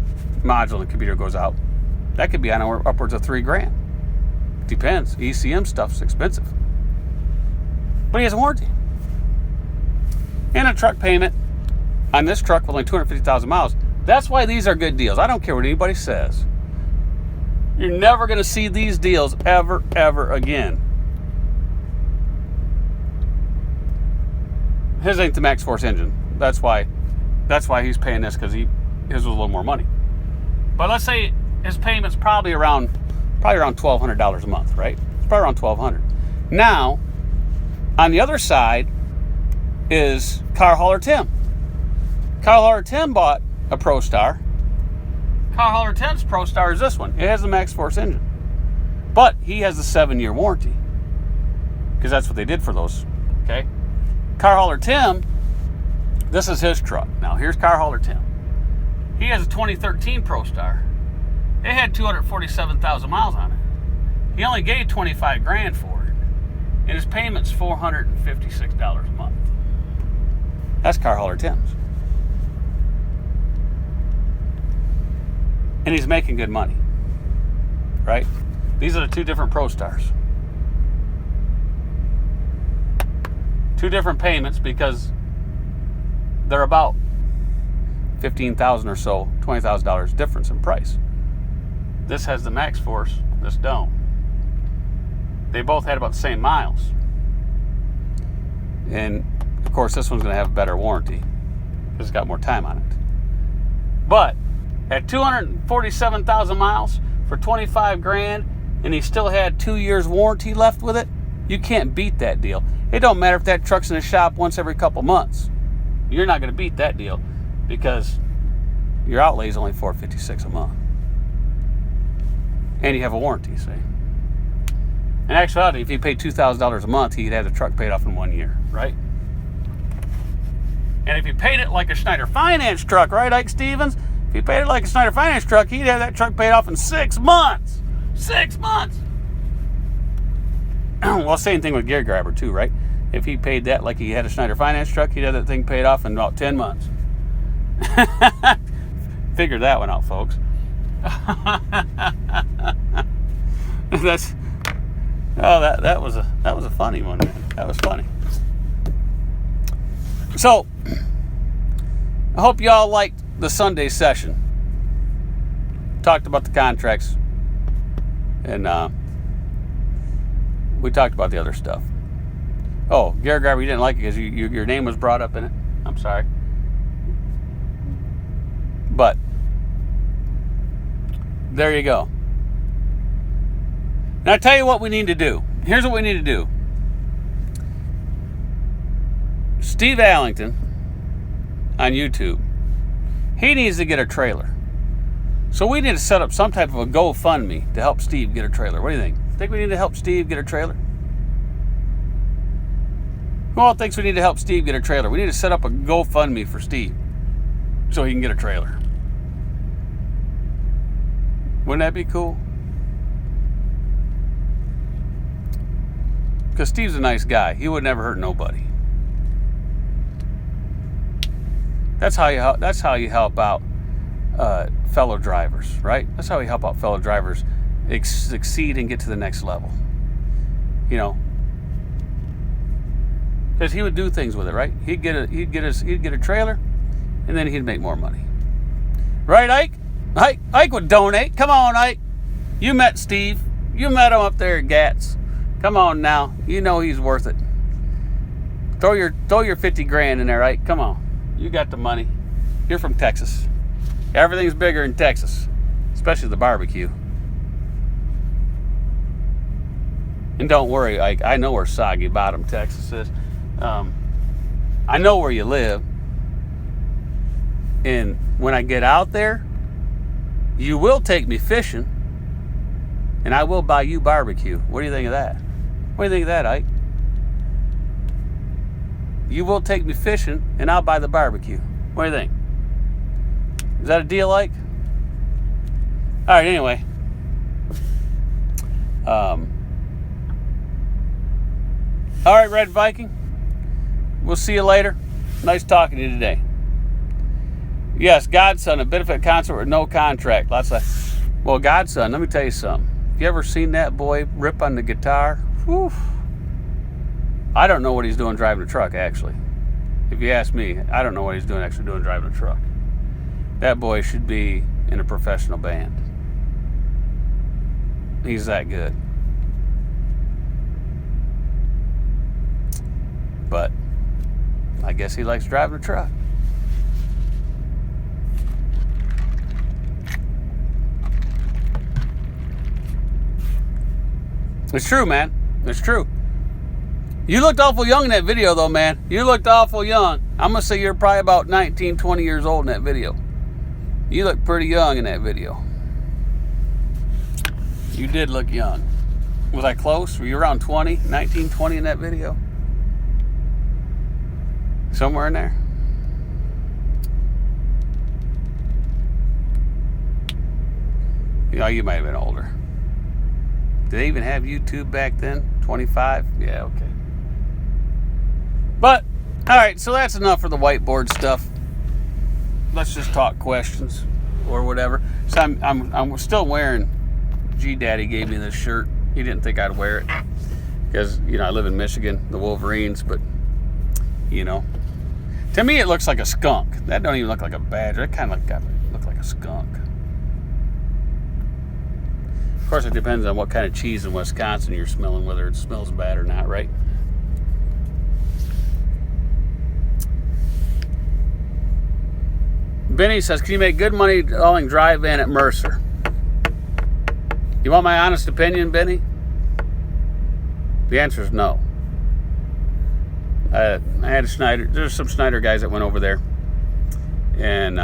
module and computer goes out. That could be on upwards of $3,000. Depends. ECM stuff's expensive. But he has a warranty. And a truck payment on this truck with only 250,000 miles. That's why these are good deals. I don't care what anybody says. You're never going to see these deals ever again. His ain't the Max Force engine. That's why he's paying this, because his was a little more money. But let's say his payment's probably around $1,200 a month, right? It's probably around $1,200. Now, on the other side is Car Hauler Tim. Car Hauler Tim bought a ProStar. Car Hauler Tim's ProStar is this one. It has the Max Force engine. But he has a 7-year warranty, because that's what they did for those, okay? Car Hauler Tim, this is his truck. Now, here's Car Hauler Tim. He has a 2013 ProStar. It had 247,000 miles on it. He only gave $25,000 for it, and his payment's $456 a month. That's Car Hauler Tim's. And he's making good money, right? These are the two different ProStars. Two different payments, because they're about $15,000 or so, $20,000 difference in price. This has the Max Force, this don't. They both had about the same miles. And of course, this one's going to have a better warranty because it's got more time on it. But at 247,000 miles for $25,000, and he still had 2 years warranty left with it, you can't beat that deal. It don't matter if that truck's in the shop once every couple months. You're not going to beat that deal, because your outlay is only $456 a month. And you have a warranty, see? In actuality, if he paid $2,000 a month, he'd have the truck paid off in 1 year, right? And if he paid it like a Schneider Finance truck, right, Ike Stevens? If he paid it like a Schneider Finance truck, he'd have that truck paid off in 6 months. 6 months! Well, same thing with Gear Grabber too, right? If he paid that like he had a Schneider Finance truck, he'd have that thing paid off in about 10 months. Figure that one out, folks. That was a funny one, man. That was funny. So, I hope y'all liked the Sunday session. Talked about the contracts, and we talked about the other stuff. Oh, Gear Grabber, you didn't like it because your name was brought up in it. I'm sorry. But there you go. Now, I tell you what we need to do. Here's what we need to do. Steve Allington on YouTube, he needs to get a trailer. So we need to set up some type of a GoFundMe to help Steve get a trailer. What do you think? Think we need to help Steve get a trailer? Who all thinks we need to help Steve get a trailer? We need to set up a GoFundMe for Steve so he can get a trailer. Wouldn't that be cool? Because Steve's a nice guy. He would never hurt nobody. That's how you help out fellow drivers, right? That's how we help out fellow drivers succeed and get to the next level. You know, because he would do things with it, right? He'd get a trailer, and then he'd make more money, right, Ike? Ike would donate. Come on, Ike. You met Steve. You met him up there at GATS. Come on now. You know he's worth it. Throw your 50 grand in there, Ike. Come on. You got the money. You're from Texas. Everything's bigger in Texas, especially the barbecue. And don't worry, Ike. I know where Soggy Bottom, Texas is. I know where you live. And when I get out there, you will take me fishing, and I will buy you barbecue. What do you think of that? What do you think of that, Ike? You will take me fishing, and I'll buy the barbecue. What do you think? Is that a deal, Ike? All right, anyway. All right, Red Viking. We'll see you later. Nice talking to you today. Yes, Godson, a benefit concert with no contract. Well, Godson, let me tell you something. Have you ever seen that boy rip on the guitar? Whew. I don't know what he's doing driving a truck, actually. If you ask me, I don't know what he's doing driving a truck. That boy should be in a professional band. He's that good. But I guess he likes driving a truck. It's true, man. It's true. You looked awful young in that video, though, man. You looked awful young. I'm going to say you're probably about 19, 20 years old in that video. You look pretty young in that video. You did look young. Was I close? Were you around 20, 19, 20 in that video? Somewhere in there? You know, you might have been older. Did they even have YouTube back then? 25? Yeah, okay. But, all right, so that's enough for the whiteboard stuff. Let's just talk questions or whatever. So I'm still wearing, G-Daddy gave me this shirt. He didn't think I'd wear it because, you know, I live in Michigan, the Wolverines, but, you know, to me it looks like a skunk. That don't even look like a badger. That kind of look like a skunk. Of course, it depends on what kind of cheese in Wisconsin you're smelling, whether it smells bad or not, right? Benny says, can you make good money hauling dry van at Mercer? You want my honest opinion, Benny? The answer is no. I had a Schneider. There's some Schneider guys that went over there. And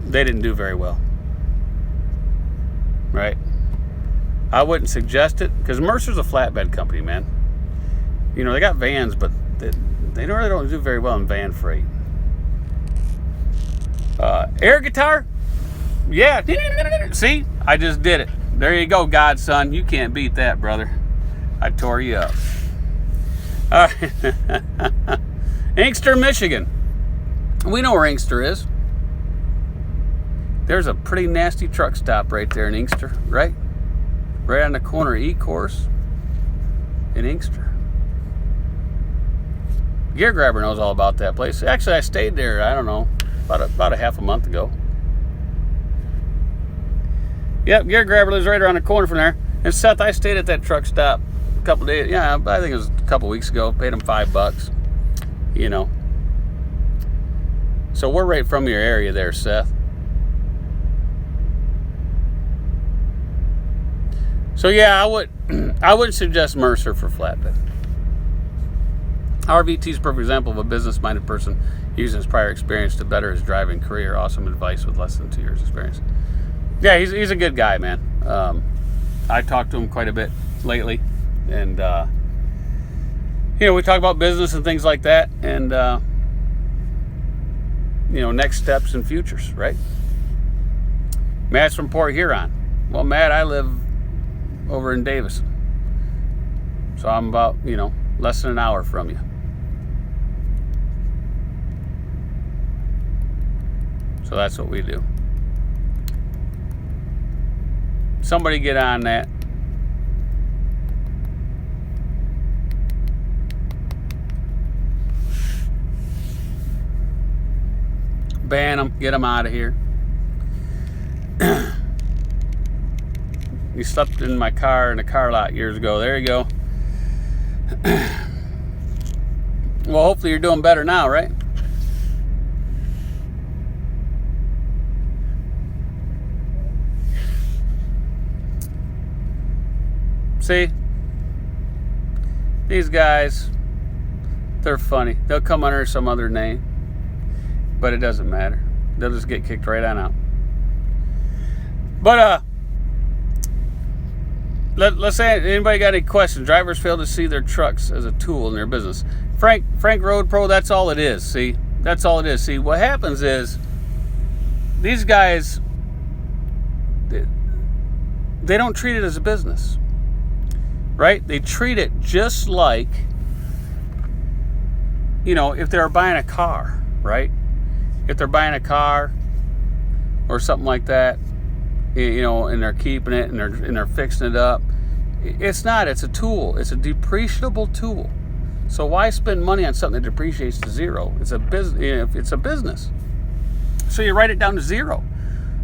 they didn't do very well. Right? I wouldn't suggest it because Mercer's a flatbed company, man. You know, they got vans, but they really don't do very well in van freight. Air guitar? Yeah. See? I just did it. There you go, Godson. You can't beat that, brother. I tore you up. All right. Inkster, Michigan. We know where Inkster is. There's a pretty nasty truck stop right there in Inkster, right? Right on the corner of E-Course in Inkster. Gear Grabber knows all about that place. Actually, I stayed there, I don't know, about a half a month ago. Yep, Gear Grabber lives right around the corner from there. And Seth, I stayed at that truck stop a couple days, yeah, I think it was a couple weeks ago. Paid him $5, you know. So we're right from your area there, Seth. So yeah, I wouldn't suggest Mercer for flatbed. RVT is a perfect example of a business-minded person using his prior experience to better his driving career. Awesome advice with less than 2 years experience. Yeah, he's a good guy, man. I talked to him quite a bit lately. And we talk about business and things like that, and next steps and futures, right? Matt's from Port Huron. Well, Matt, I live over in Davison, so I'm about less than an hour from you. So that's what we do. Somebody get on that. Ban them. Get them out of here. You slept in my car in a car lot years ago. There you go. Well, hopefully you're doing better now, right? See, these guys, they're funny. They'll come under some other name, but it doesn't matter. They'll just get kicked right on out. But let's say, anybody got any questions? Drivers fail to see their trucks as a tool in their business. Frank Road Pro, that's all it is. See, that's all it is. See, what happens is these guys, they don't treat it as a business. Right? They treat it just like, if they're buying a car, right? If they're buying a car or something like that, and they're keeping it and they're fixing it up. It's not. It's a tool. It's a depreciable tool. So why spend money on something that depreciates to zero? It's a business. It's a business. So you write it down to zero.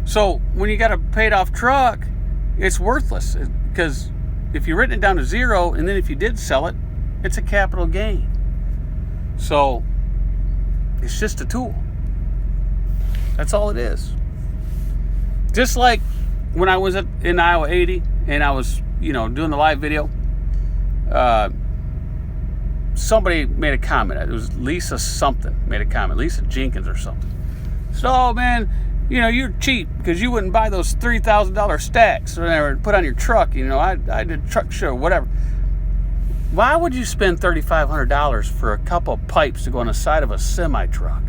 So when you got a paid off truck, it's worthless because if you've written it down to zero, and then if you did sell it, it's a capital gain. So it's just a tool. That's all it is. Just like when I was in Iowa 80 and I was, doing the live video, somebody made a comment. It was Lisa something made a comment. Lisa Jenkins or something. So, oh man, you're cheap because you wouldn't buy those $3,000 stacks or put on your truck. I did a truck show, whatever. Why would you spend $3,500 for a couple of pipes to go on the side of a semi-truck?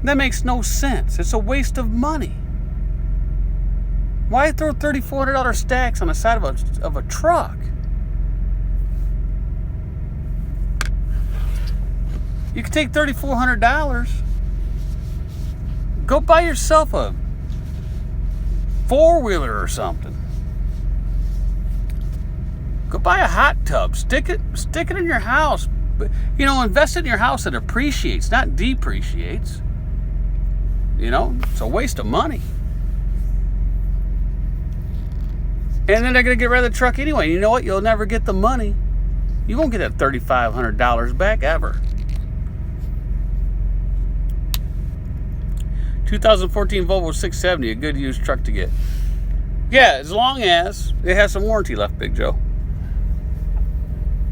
That makes no sense. It's a waste of money. Why throw $3,400 stacks on the side of a truck? You could take $3,400, go buy yourself a four-wheeler or something. Go buy a hot tub. Stick it in your house. Invest in your house that appreciates, not depreciates. It's a waste of money. And then they're going to get rid of the truck anyway. You know what? You'll never get the money. You won't get that $3,500 back ever. 2014 Volvo 670, a good used truck to get. Yeah, as long as it has some warranty left, Big Joe.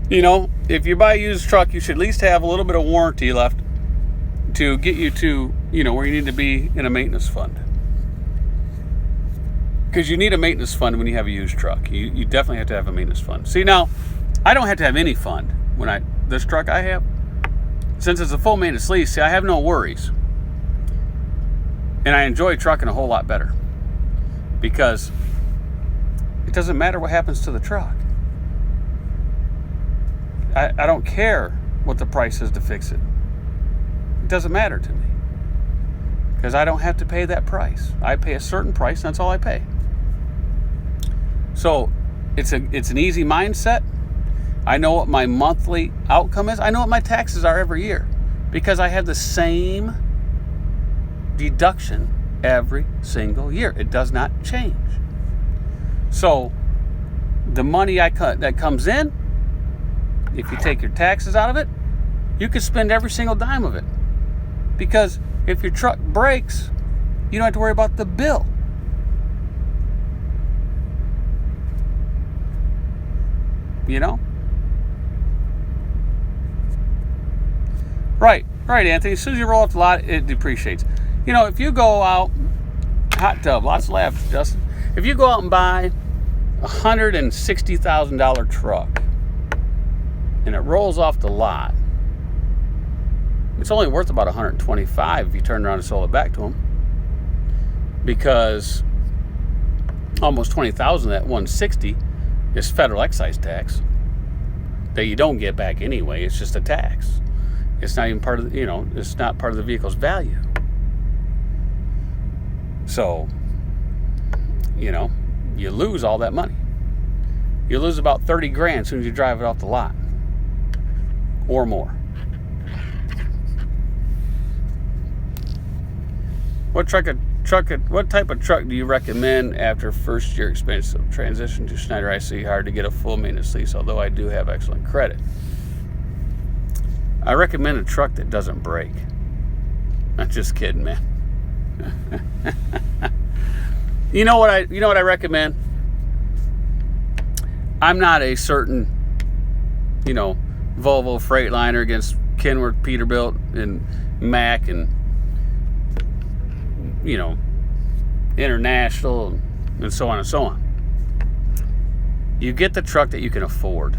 If you buy a used truck, you should at least have a little bit of warranty left to get you to, where you need to be in a maintenance fund. Because you need a maintenance fund when you have a used truck. You definitely have to have a maintenance fund. See, now, I don't have to have any fund when this truck I have. Since it's a full maintenance lease, see, I have no worries. And I enjoy trucking a whole lot better. Because it doesn't matter what happens to the truck. I don't care what the price is to fix it. It doesn't matter to me. Because I don't have to pay that price. I pay a certain price, and that's all I pay. So it's an easy mindset. I know what my monthly outcome is. I know what my taxes are every year. Because I have the same deduction every single year. It does not change. So the money that comes in, if you take your taxes out of it, you can spend every single dime of it. Because if your truck breaks, you don't have to worry about the bill. Right, Anthony. As soon as you roll up the lot, it depreciates. If you go out, hot tub, lots of laughs, Justin. If you go out and buy $160,000 truck and it rolls off the lot, it's only worth about $125 if you turn around and sold it back to them, because almost $20,000 of that $160,000 is federal excise tax that you don't get back anyway. It's just a tax. It's not even part of it's not part of the vehicle's value. So, you lose all that money. You lose about 30 grand as soon as you drive it off the lot, or more. What type of truck do you recommend after first year experience of transition to Schneider IC? Hard to get a full maintenance lease, although I do have excellent credit. I recommend a truck that doesn't break. I'm just kidding, man. You know what I recommend? I'm not a certain, Volvo Freightliner against Kenworth, Peterbilt, and Mack, and International, and so on and so on. You get the truck that you can afford.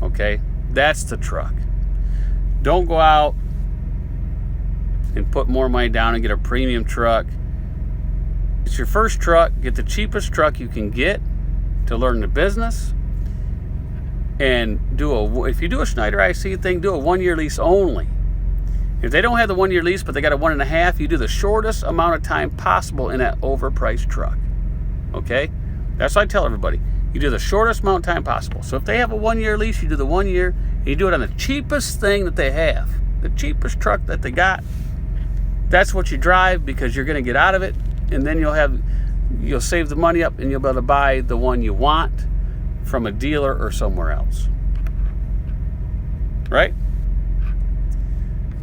Okay? That's the truck. Don't go out and put more money down and get a premium truck. It's your first truck. Get the cheapest truck you can get to learn the business. And if you do a Schneider IC thing, do a 1-year lease only. If they don't have the 1-year lease, but they got a 1.5, you do the shortest amount of time possible in that overpriced truck. Okay? That's what I tell everybody. You do the shortest amount of time possible. So if they have a 1-year lease, you do the 1 year, and you do it on the cheapest thing that they have. The cheapest truck that they got. That's what you drive, because you're going to get out of it, and then you'll save the money up, and you'll be able to buy the one you want from a dealer or somewhere else. Right?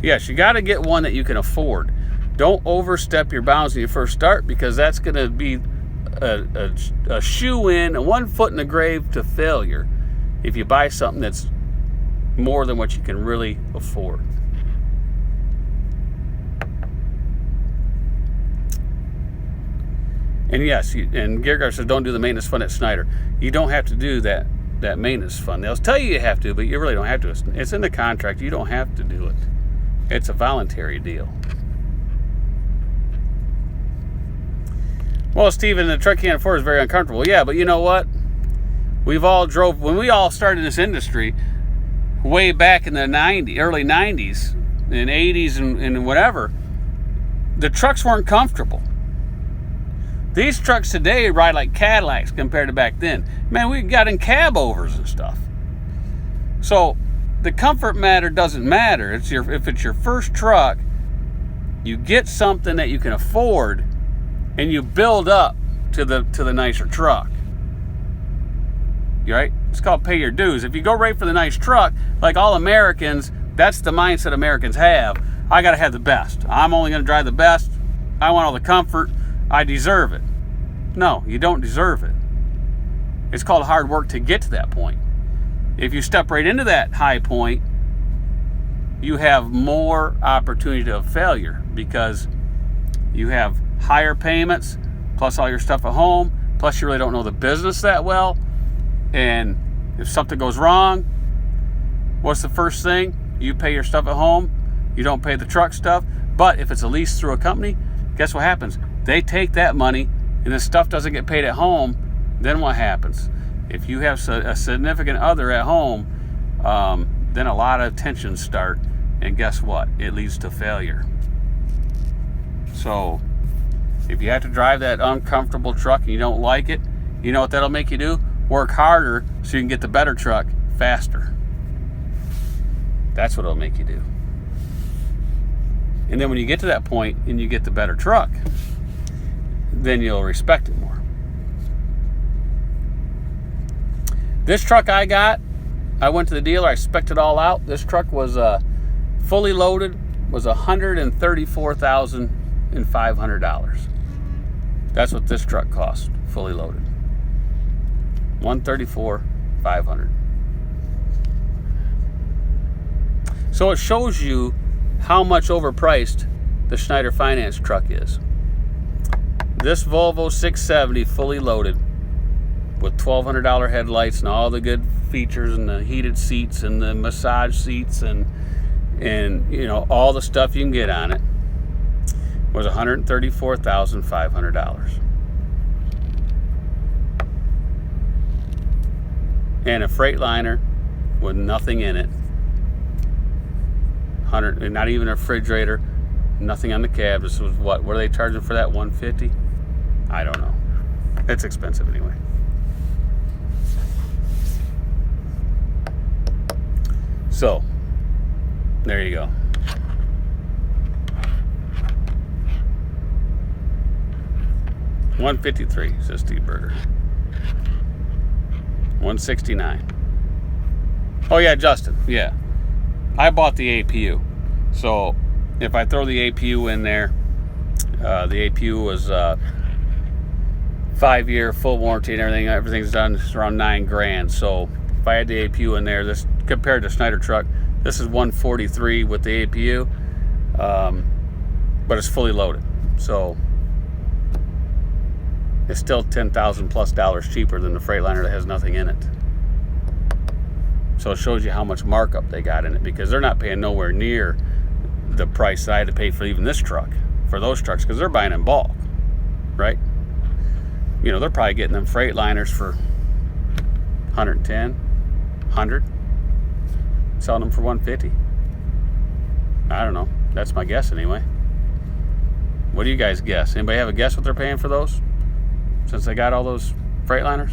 Yes, you got to get one that you can afford. Don't overstep your bounds when you first start, because that's going to be a shoe-in, a 1 foot in the grave to failure if you buy something that's more than what you can really afford. And yes, and Gearguard says don't do the maintenance fund at Schneider. You don't have to do that maintenance fund. They'll tell you have to, but you really don't have to. It's in the contract. You don't have to do it. It's a voluntary deal. Well, Steven, the truck can't afford is very uncomfortable. Yeah, but you know what? When we all started in this industry way back in the early 90s and 80s and whatever, the trucks weren't comfortable. These trucks today ride like Cadillacs compared to back then. Man, we got in cab overs and stuff. So the comfort matter doesn't matter. If it's your first truck, you get something that you can afford, and you build up to the nicer truck. Right? It's called pay your dues. If you go right for the nice truck, like all Americans, that's the mindset Americans have. I got to have the best. I'm only going to drive the best. I want all the comfort. I deserve it. No, you don't deserve it. It's called hard work to get to that point. If you step right into that high point, you have more opportunity of failure, because you have higher payments, plus all your stuff at home, plus you really don't know the business that well. And if something goes wrong, what's the first thing? You pay your stuff at home. You don't pay the truck stuff. But if it's a lease through a company, guess what happens? They take that money, and the stuff doesn't get paid at home. Then what happens? If you have a significant other at home, then a lot of tensions start, and guess what? It leads to failure. So if you have to drive that uncomfortable truck and you don't like it, you know what that'll make you do? Work harder so you can get the better truck faster. That's what it'll make you do. And then when you get to that point and you get the better truck, then you'll respect it more. This truck I got, I went to the dealer, I spec'd it all out. This truck was fully loaded, was $134,500. That's what this truck cost, fully loaded. $134,500. So it shows you how much overpriced the Schneider Finance truck is. This Volvo 670 fully loaded with $1,200 headlights and all the good features and the heated seats and the massage seats and you know, all the stuff you can get on it, was $134,500. And a Freightliner with nothing in it, not even a refrigerator, nothing on the cab. This was what are they charging for that? $150? I don't know. It's expensive anyway. So there you go. $153, says Steve Berger. $169. Oh yeah, Justin. Yeah, I bought the APU. So if I throw the APU in there, the APU was 5-year full warranty and everything. Everything's done. It's around $9,000. So if I had the APU in there, this compared to Schneider truck, this is $143 with the APU, but it's fully loaded. So it's still $10,000+ cheaper than the Freightliner that has nothing in it. So it shows you how much markup they got in it, because they're not paying nowhere near the price that I had to pay for even this truck, for those trucks, because they're buying in bulk, right? You know, they're probably getting them Freightliners for 110, 100, selling them for 150. I don't know. That's my guess anyway. What do you guys guess? Anybody have a guess what they're paying for those, since they got all those Freightliners?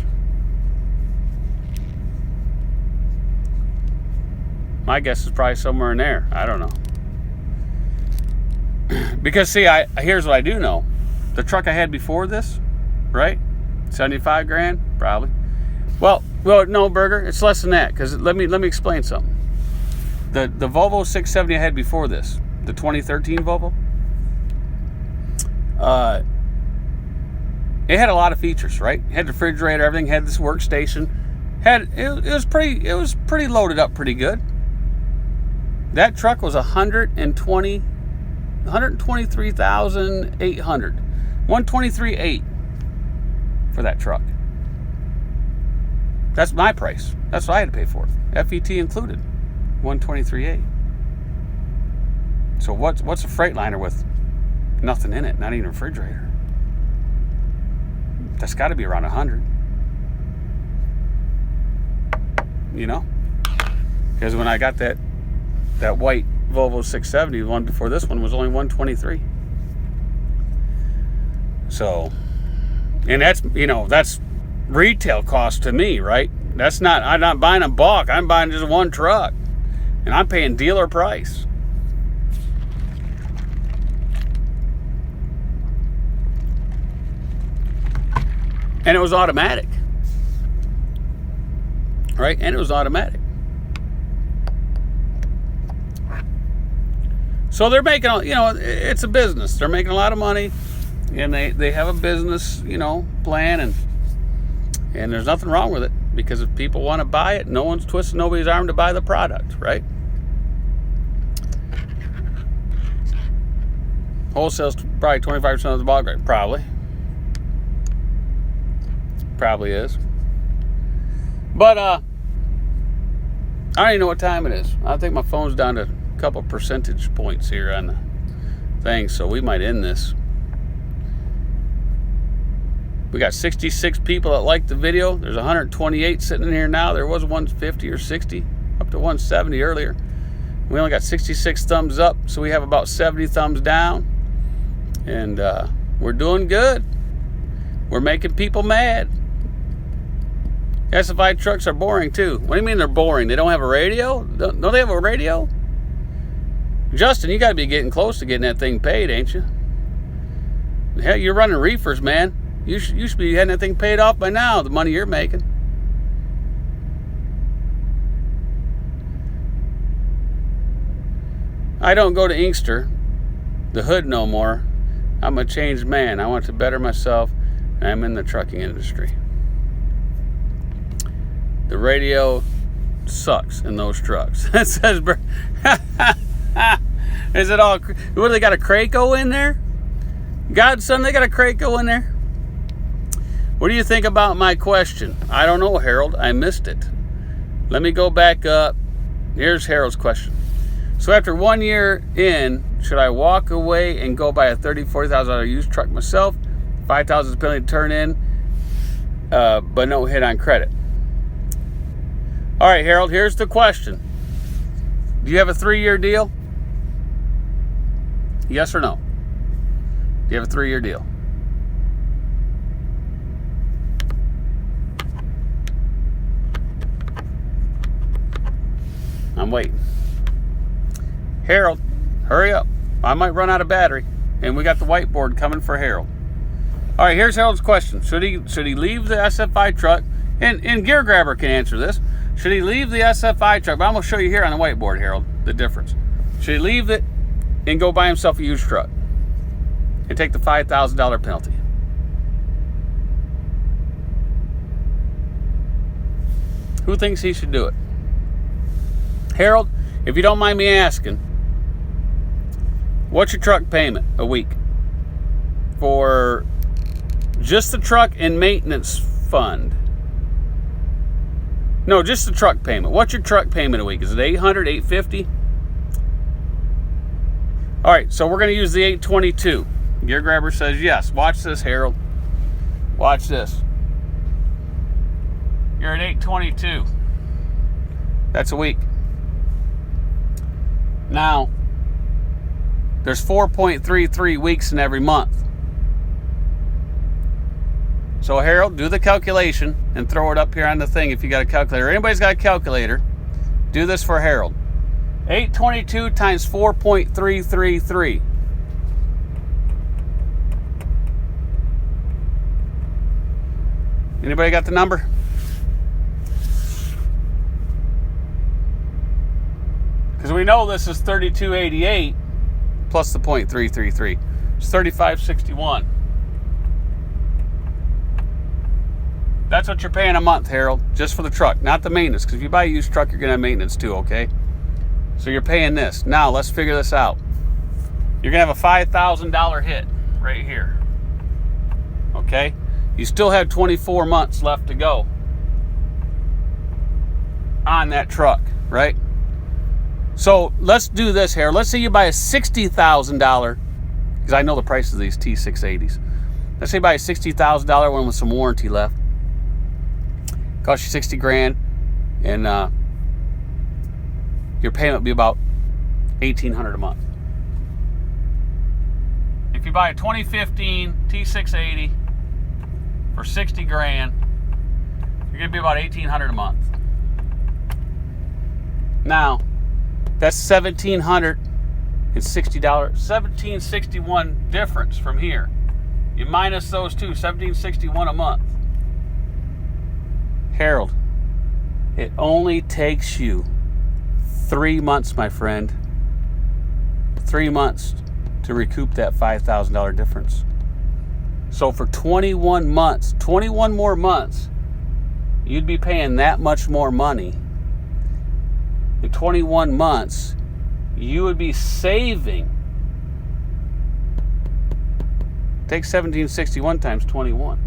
My guess is probably somewhere in there. I don't know. Because see, here's what I do know. The truck I had before this, right? $75,000, probably. Well, no, Berger, it's less than that. Because let me explain something. The Volvo 670 I had before this, the 2013 Volvo, it had a lot of features, right? It had the refrigerator, everything, had this workstation. It was pretty loaded up, pretty good. That truck was $123,800, $123,800 for that truck. That's my price. That's what I had to pay for it. FET included, $123,800. So what's a Freightliner with nothing in it, not even a refrigerator? That's got to be around $100. You know, because when I got that white Volvo 670, the one before this one, was only $123,000. So, and that's, you know, that's retail cost to me, right? That's not, I'm not buying a bulk. I'm buying just one truck, and I'm paying dealer price. And it was automatic, right? And it was automatic. So they're making, you know, it's a business. They're making a lot of money, and they have a business, you know, plan, and there's nothing wrong with it, because if people want to buy it, no one's twisting nobody's arm to buy the product, right? Wholesale's probably 25% of the bulk rate, probably is. But I don't even know what time it is. I think my phone's down to couple percentage points here on the thing, so we might end this. We got 66 people that liked the video. There's 128 sitting in here now. There was 150 or 60, up to 170 earlier. We only got 66 thumbs up, so we have about 70 thumbs down, and we're doing good. We're making people mad. SFI trucks are boring too. What do you mean they're boring? They don't have a radio? Don't they have a radio? Justin, you got to be getting close to getting that thing paid, ain't you? Hell, you're running reefers, man. You should be having that thing paid off by now, the money you're making. I don't go to Inkster, the hood, no more. I'm a changed man. I want to better myself, and I'm in the trucking industry. The radio sucks in those trucks. That says... Is it all, what, they got a Craco in there? Godson, they got a Craco in there? What do you think about my question? I don't know, Harold. I missed it. Let me go back up. Here's Harold's question. So after 1 year in, should I walk away and go buy a $30,000, $40,000 used truck myself? $5,000 is penalty to turn in, but no hit on credit. All right, Harold, here's the question. Do you have a 3-year deal? Yes or no? Do you have a 3-year deal? I'm waiting. Harold, hurry up. I might run out of battery. And we got the whiteboard coming for Harold. All right, here's Harold's question. Should he leave the SFI truck? And Gear Grabber can answer this. Should he leave the SFI truck? But I'm going to show you here on the whiteboard, Harold, the difference. Should he leave it and go buy himself a used truck and take the $5,000 penalty? Who thinks he should do it? Harold, if you don't mind me asking, what's your truck payment a week for just the truck and maintenance fund? No, just the truck payment. What's your truck payment a week? Is it $800, $850? All right, so we're going to use the 822. Gear Grabber says yes. Watch this, Harold. Watch this. You're at 822. That's a week. Now, there's 4.33 weeks in every month. So Harold, do the calculation and throw it up here on the thing if you got a calculator. Anybody's got a calculator, do this for Harold. 822 times 4.333. Anybody got the number? Because we know this is 3288 plus the 0.333. It's 3561. That's what you're paying a month, Harold, just for the truck, not the maintenance. Because if you buy a used truck, you're going to have maintenance too, okay? So you're paying this. Now, let's figure this out. You're going to have a $5,000 hit right here. Okay? You still have 24 months left to go on that truck, right? So let's do this, Harold. Let's say you buy a $60,000, because I know the price of these T680s. Let's say you buy a $60,000 one with some warranty left. Cost you 60 grand, and your payment will be about $1,800 a month. If you buy a 2015 T680 for 60 grand, you're going to be about $1,800 a month. Now, that's $1,760, $1,761 difference from here. You minus those two, $1,761 a month. Harold, it only takes you 3 months, my friend. 3 months to recoup that $5,000 difference. So for 21 months, 21 more months, you'd be paying that much more money. In 21 months, you would be saving. Take 1761 times 21.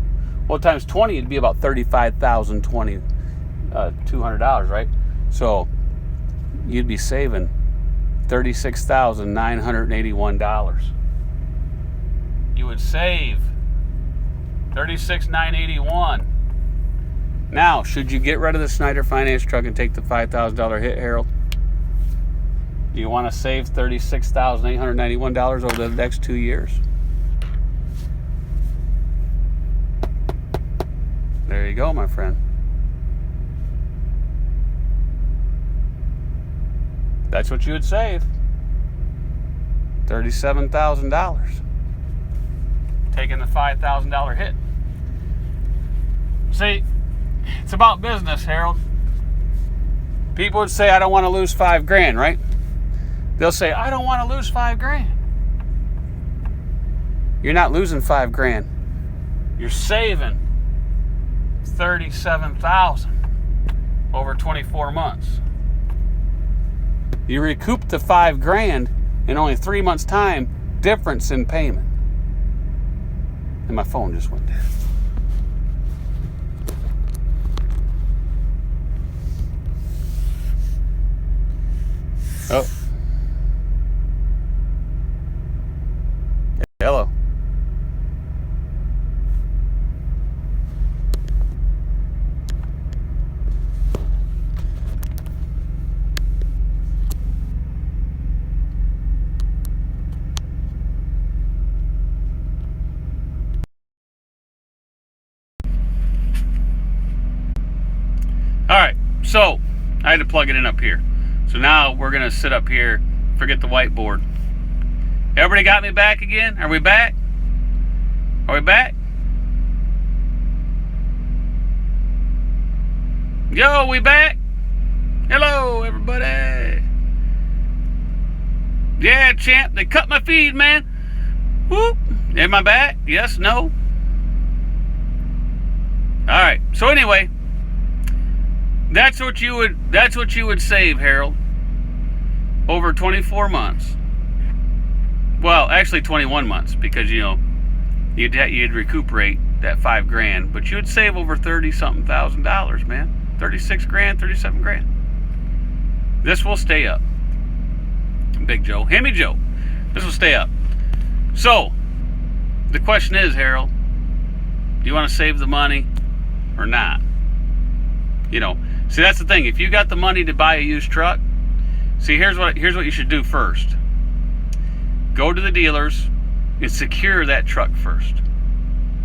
Well, times 20, it'd be about $35,200, right? So you'd be saving $36,981. You would save $36,981. Now, should you get rid of the Snyder Finance truck and take the $5,000 hit, Harold? Do you want to save $36,891 over the next 2 years? There you go, my friend. That's what you would save. $37,000. Taking the $5,000 hit. See, it's about business, Harold. People would say, I don't want to lose 5 grand, right? They'll say, I don't want to lose 5 grand. You're not losing 5 grand. You're saving $37,000 over 24 months. You recoup the 5 grand in only 3 months' time difference in payment. And my phone just went dead. Oh. Hello. All right, so I had to plug it in up here. So now we're gonna sit up here, forget the whiteboard. Everybody got me back again? Are we back? Are we back? Yo, we back? Hello, everybody. Yeah, champ, they cut my feed, man. Whoop. Am I back? Yes, no? All right, so anyway, that's what you would save, Harold, over 24 months. Well, actually 21 months, because you'd recuperate that $5,000, but you'd save over $30-something thousand, man. 36 grand, 37 grand. This will stay up. Big Joe, Hemi Joe, this will stay up. So the question is, Harold, do you want to save the money or not? See, that's the thing. If you got the money to buy a used truck, see, here's what you should do first. Go to the dealers and secure that truck first.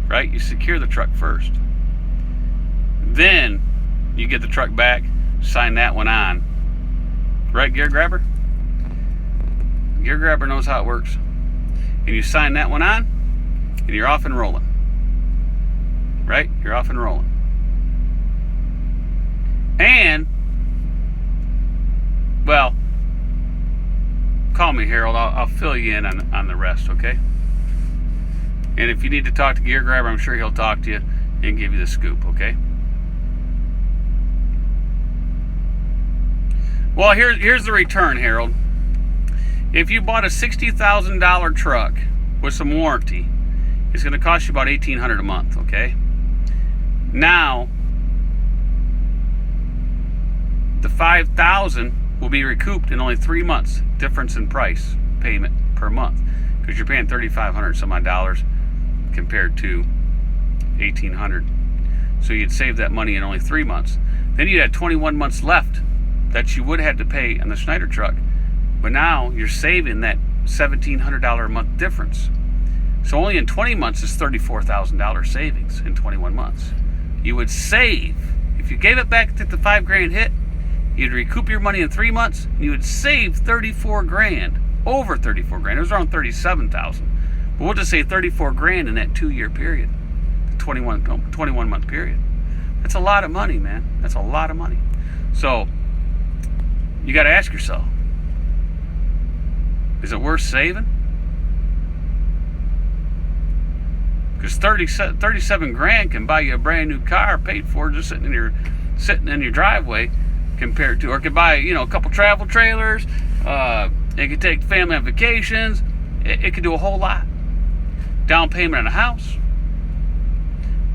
Right? You secure the truck first. Then you get the truck back, sign that one on. Right, Gear Grabber? Gear Grabber knows how it works. And you sign that one on, and you're off and rolling. Right? You're off and rolling. And, well, call me, Harold. I'll fill you in on the rest, okay? And if you need to talk to Gear Grabber, I'm sure he'll talk to you and give you the scoop, okay? Well, here's the return, Harold. If you bought a $60,000 truck with some warranty, it's going to cost you about $1,800 a month, okay? Now, the $5,000 will be recouped in only 3 months difference in price payment per month, because you're paying $3,500 some odd dollars compared to $1,800. So you'd save that money in only 3 months. Then you'd have 21 months left that you would have to pay on the Schneider truck, but now you're saving that $1,700 a month difference. So only in 20 months is $34,000 savings in 21 months. You would save, if you gave it back, took the $5,000 hit, you'd recoup your money in 3 months, and you would save 34 grand, over 34 grand. It was around 37,000. But we'll just say 34 grand in that 2-year period, 21 month period. That's a lot of money, man. That's a lot of money. So you got to ask yourself, is it worth saving? Because 37 grand can buy you a brand new car paid for, just sitting in your driveway, compared to, or could buy a couple travel trailers. It could take family on vacations. It could do a whole lot. Down payment on a house.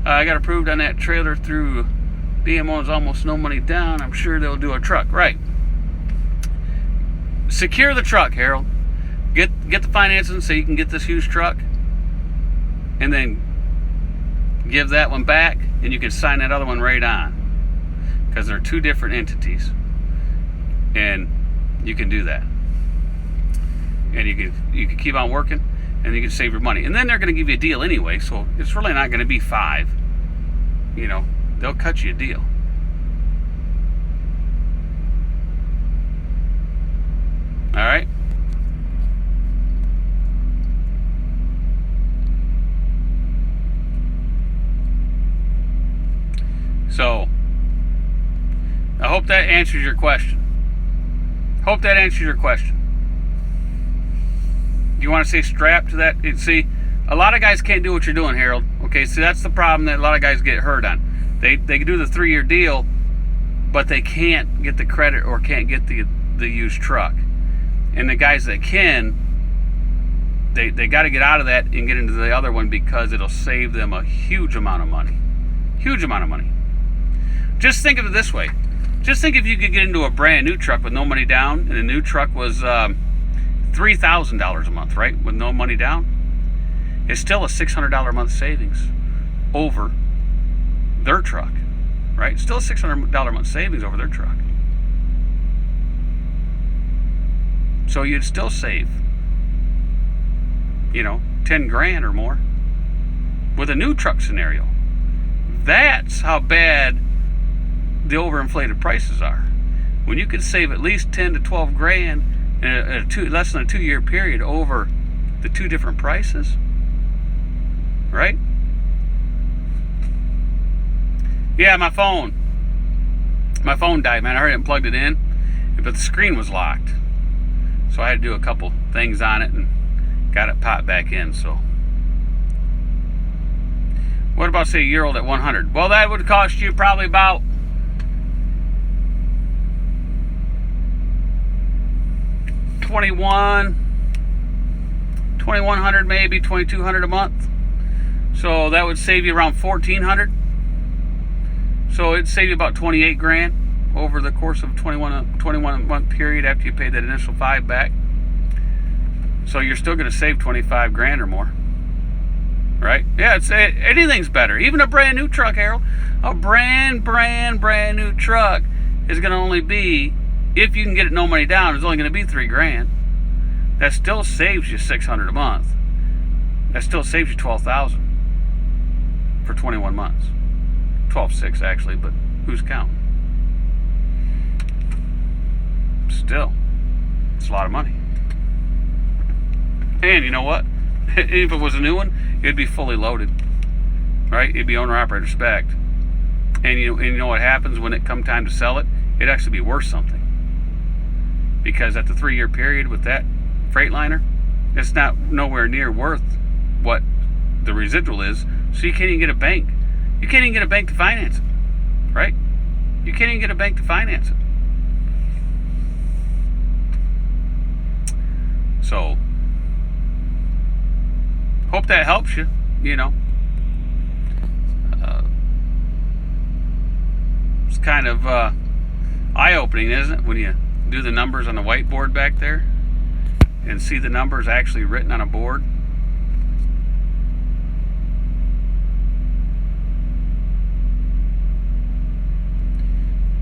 I got approved on that trailer through BMO's almost no money down. I'm sure they'll do a truck. Right. Secure the truck, Harold. Get the financing so you can get this used truck, and then give that one back, and you can sign that other one right on, because they're two different entities, and you can do that, and you can keep on working, and you can save your money, and then they're going to give you a deal anyway, so it's really not going to be $5. They'll cut you a deal. All right. So, I hope that answers your question. Do you want to stay strapped to that? See, a lot of guys can't do what you're doing, Harold. Okay, see, that's the problem that a lot of guys get hurt on. They can do the 3-year deal, but they can't get the credit or can't get the used truck. And the guys that can, they got to get out of that and get into the other one, because it'll save them a huge amount of money. Huge amount of money. Just think of it this way. Just think if you could get into a brand new truck with no money down, and the new truck was $3,000 a month, right? With no money down. It's still a $600 a month savings over their truck, right? Still a $600 a month savings over their truck. So you'd still save, 10 grand or more with a new truck scenario. That's how bad the overinflated prices are. When you can save at least 10 to 12 grand in less than a 2-year period over the two different prices, right? Yeah, my phone died, man. I already unplugged it in, but the screen was locked. So I had to do a couple things on it and got it popped back in. So what about, say, a year old at 100? Well, that would cost you probably about $2,100, maybe $2,200 a month. So that would save you around $1,400. So it'd save you about 28 grand over the course of a 21 month period after you pay that initial $5 back. So you're still going to save 25 grand or more, right? Yeah, anything's better. Even a brand new truck, Harold. A brand new truck is going to only be, if you can get it no money down, it's only going to be 3 grand. That still saves you $600 a month. That still saves you $12,000 for 21 months. 12,600 actually, but who's counting? Still, it's a lot of money. And you know what? If it was a new one, it'd be fully loaded, right? It'd be owner-operator spec. And you know what happens when it come time to sell it? It'd actually be worth something. Because at the 3-year period with that Freightliner, it's not nowhere near worth what the residual is. So you can't even get a bank. You can't even get a bank to finance it, right? You can't even get a bank to finance it. So, hope that helps you, It's kind of eye-opening, isn't it, when you do the numbers on the whiteboard back there and see the numbers actually written on a board.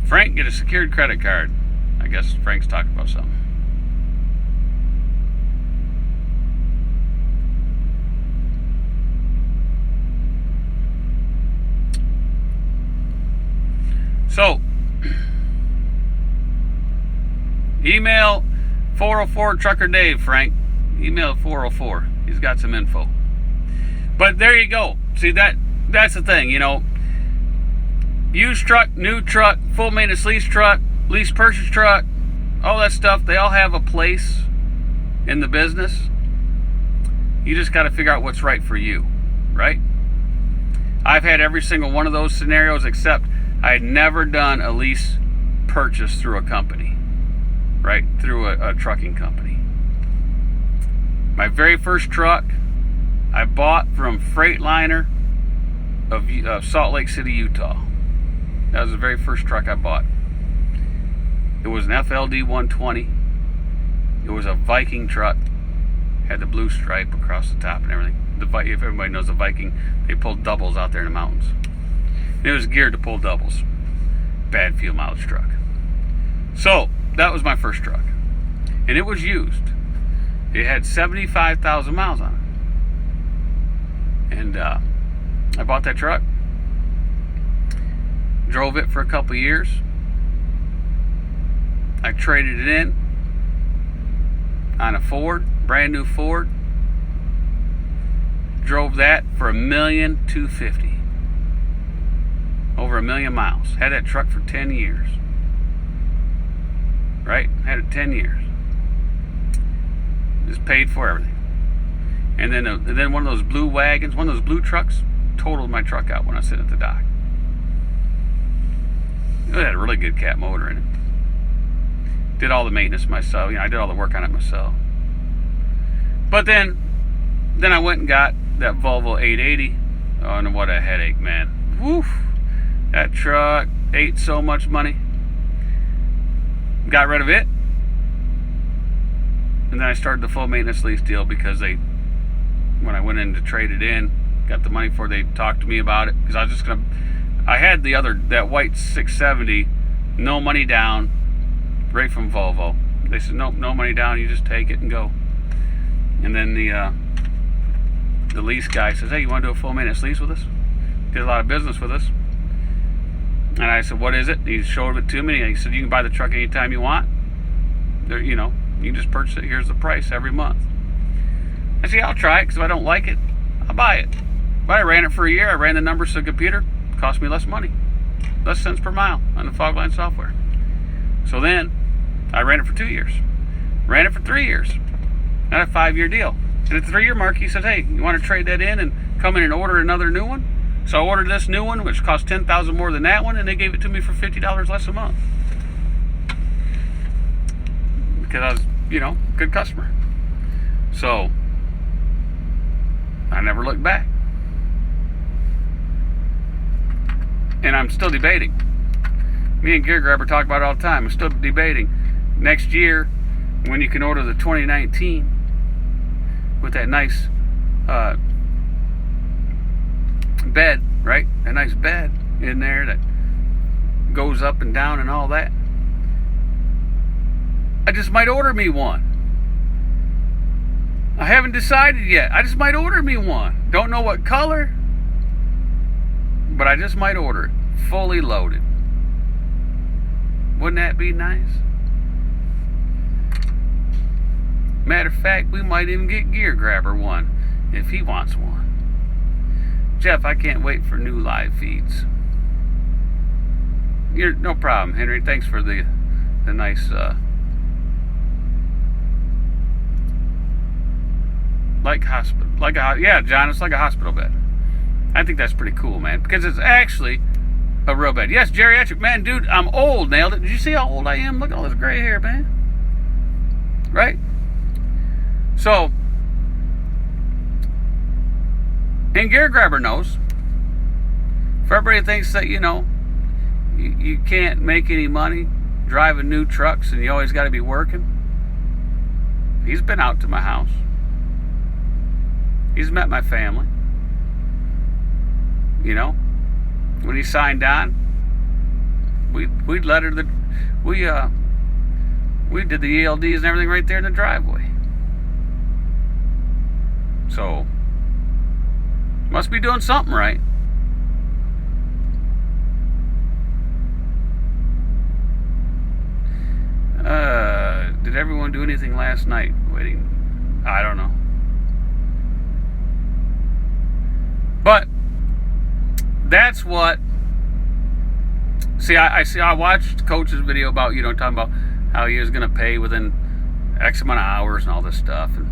Frank, get a secured credit card. I guess Frank's talking about something. So, email 404 Trucker Dave, Frank. Email 404. He's got some info. But there you go. See, that's the thing, Used truck, new truck, full maintenance lease truck, lease purchase truck, all that stuff, they all have a place in the business. You just got to figure out what's right for you, right? I've had every single one of those scenarios, except I had never done a lease purchase through a company, right? Through a trucking company. My very first truck I bought from Freightliner of Salt Lake City, Utah. That was the very first truck I bought. It was an FLD 120. It was a Viking truck. Had the blue stripe across the top and everything. If everybody knows the Viking, they pulled doubles out there in the mountains. And it was geared to pull doubles. Bad fuel mileage truck. So, that was my first truck. And it was used. It had 75,000 miles on it. And I bought that truck. Drove it for a couple years. I traded it in on a Ford, brand new Ford. Drove that for $1,250,000. Over 1 million miles. Had that truck for 10 years. Right? Had it 10 years. Just paid for everything. And then one of those blue wagons, one of those blue trucks, totaled my truck out when I was sitting at the dock. It had a really good cat motor in it. Did all the maintenance myself. I did all the work on it myself. But then I went and got that Volvo 880. Oh, and what a headache, man. Woof. That truck ate so much money. got rid of it. And then I started the full maintenance lease deal because when I went in to trade it in, got the money for it, they talked to me about it. Because I had that white 670, no money down, right from Volvo. They said, nope, no money down, you just take it and go. And then the lease guy says, hey, you want to do a full maintenance lease with us? Did a lot of business with us. And I said, what is it? He showed it to me. And he said, you can buy the truck anytime you want. You can just purchase it. Here's the price every month. I said, yeah, I'll try it, because if I don't like it, I'll buy it. But I ran it for a year. I ran the numbers to the computer. It cost me less money. Less cents per mile on the Fogline software. So then I ran it for 2 years. Ran it for 3 years. Not a 5-year deal. And at the 3-year mark, he said, hey, you want to trade that in and come in and order another new one? So I ordered this new one, which cost $10,000 more than that one, and they gave it to me for $50 less a month. Because I was, good customer. So I never looked back. And I'm still debating. Me and Gear Grabber talk about it all the time. I'm still debating next year when you can order the 2019 with that nice bed, right? A nice bed in there that goes up and down and all that. I just might order me one. I haven't decided yet. I just might order me one. Don't know what color, but I just might order it. Fully loaded. Wouldn't that be nice? Matter of fact, we might even get Gear Grabber one if he wants one. Jeff, I can't wait for new live feeds. No problem, Henry. Thanks for the nice yeah, John, it's like a hospital bed. I think that's pretty cool, man, because it's actually a real bed. Yes, geriatric, man, dude, I'm old. Nailed it. Did you see how old I am? Look at all this gray hair, man. Right? So, and Gear Grabber knows. For everybody that thinks that, you can't make any money driving new trucks and you always got to be working, he's been out to my house. He's met my family. When he signed on, we did the ELDs and everything right there in the driveway. So must be doing something right. Did everyone do anything last night? Waiting. I don't know. But that's what. See, I watched Coach's video about, talking about how he was going to pay within X amount of hours and all this stuff, and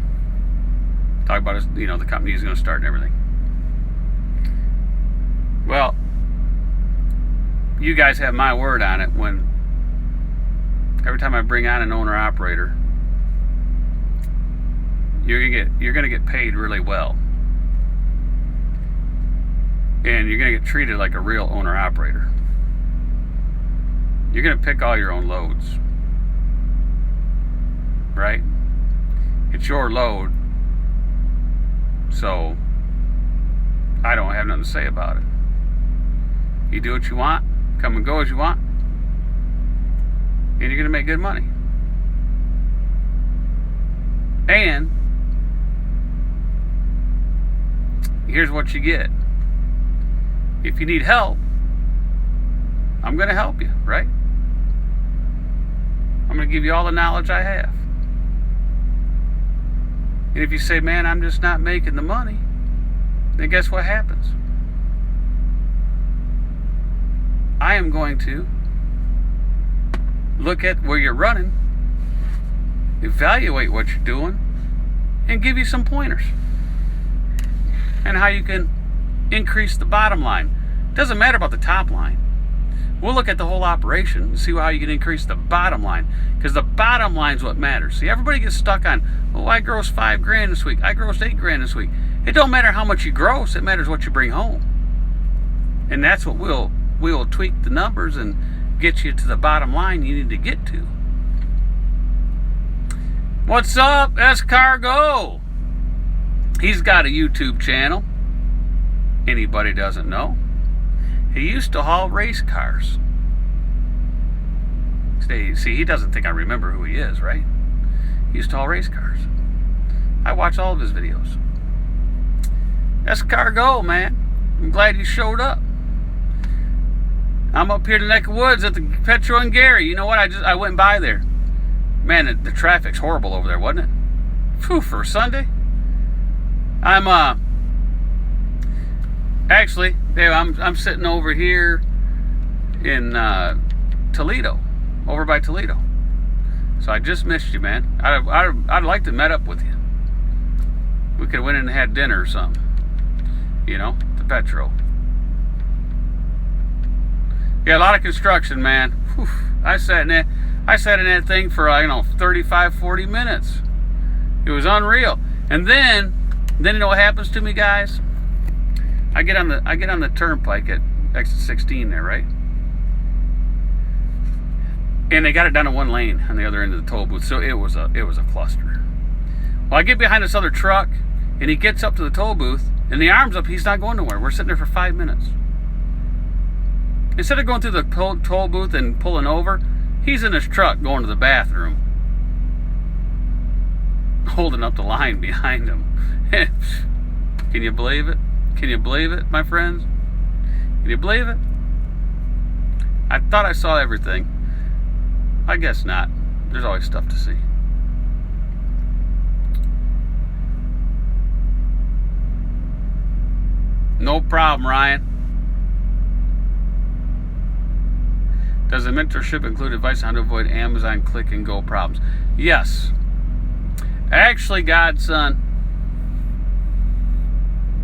talk about his, the company he's going to start and everything. Well, you guys have my word on it when every time I bring on an owner-operator, you're gonna get paid really well. And you're going to get treated like a real owner-operator. You're going to pick all your own loads. Right? It's your load. So, I don't have nothing to say about it. You do what you want, come and go as you want, and you're going to make good money. And here's what you get. If you need help, I'm going to help you, right? I'm going to give you all the knowledge I have. And if you say, man, I'm just not making the money, then guess what happens? I am going to look at where you're running, evaluate what you're doing, and give you some pointers and how you can increase the bottom line. Doesn't matter about the top line. We'll look at the whole operation and see how you can increase the bottom line, because the bottom line is what matters. See, everybody gets stuck on, I grossed $5,000 this week, I grossed $8,000 this week. It don't matter how much you gross, it matters what you bring home. And that's what we'll tweak the numbers and get you to the bottom line you need to get to. What's up, Escargo? He's got a YouTube channel. Anybody doesn't know. He used to haul race cars. See, he doesn't think I remember who he is, right? He used to haul race cars. I watch all of his videos. Escargo, man. I'm glad you showed up. I'm up here in the neck of woods at the Petro and Gary. You know what? I went by there. Man, the traffic's horrible over there, wasn't it? Phew, for Sunday. I'm actually, I'm sitting over here in Toledo, over by Toledo. So I just missed you, man. I'd like to met up with you. We could have went in and had dinner or something. You know, the Petro. Yeah, a lot of construction, man. Whew. I sat in that thing for 35, 40 minutes. It was unreal. And then you know what happens to me, guys? I get on the turnpike at exit 16 there, right? And they got it down to one lane on the other end of the toll booth, so it was a cluster. Well, I get behind this other truck, and he gets up to the toll booth, and the arm's up. He's not going nowhere. We're sitting there for 5 minutes. Instead of going through the toll booth and pulling over, he's in his truck going to the bathroom, holding up the line behind him. Can you believe it? Can you believe it, my friends? Can you believe it? I thought I saw everything. I guess not. There's always stuff to see. No problem, Ryan. Does the mentorship include advice on how to avoid Amazon click and go problems? Yes. Actually, Godson,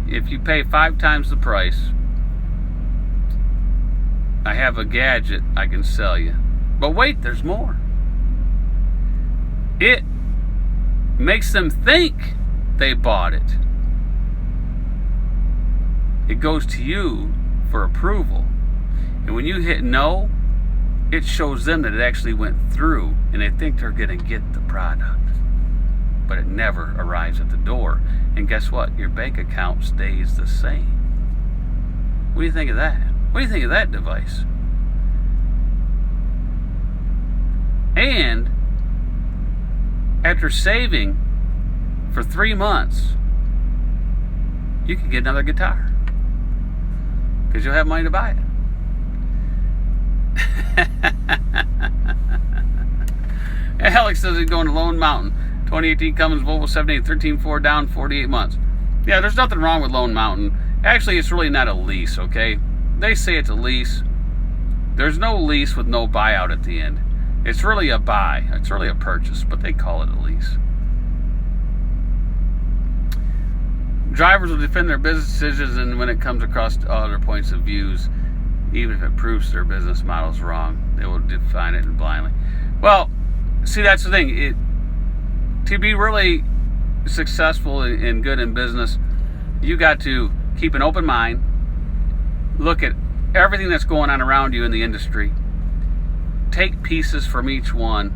if you pay 5 times the price, I have a gadget I can sell you. But wait, there's more. It makes them think they bought it. It goes to you for approval. And when you hit no, it shows them that it actually went through, and they think they're going to get the product. But it never arrives at the door. And guess what? Your bank account stays the same. What do you think of that? What do you think of that device? And after saving for 3 months, you can get another guitar because you'll have money to buy it. Alex says he's going to Lone Mountain. 2018 Cummins Volvo 780 13.4 down 48 months. Yeah, there's nothing wrong with Lone Mountain. Actually, it's really not a lease, okay? They say it's a lease. There's no lease with no buyout at the end. It's really a buy. It's really a purchase, but they call it a lease. Drivers will defend their business decisions, and when it comes across other points of views, even if it proves their business model is wrong, they will define it blindly. Well, see, that's the thing. To be really successful and good in business, you got to keep an open mind, look at everything that's going on around you in the industry, take pieces from each one,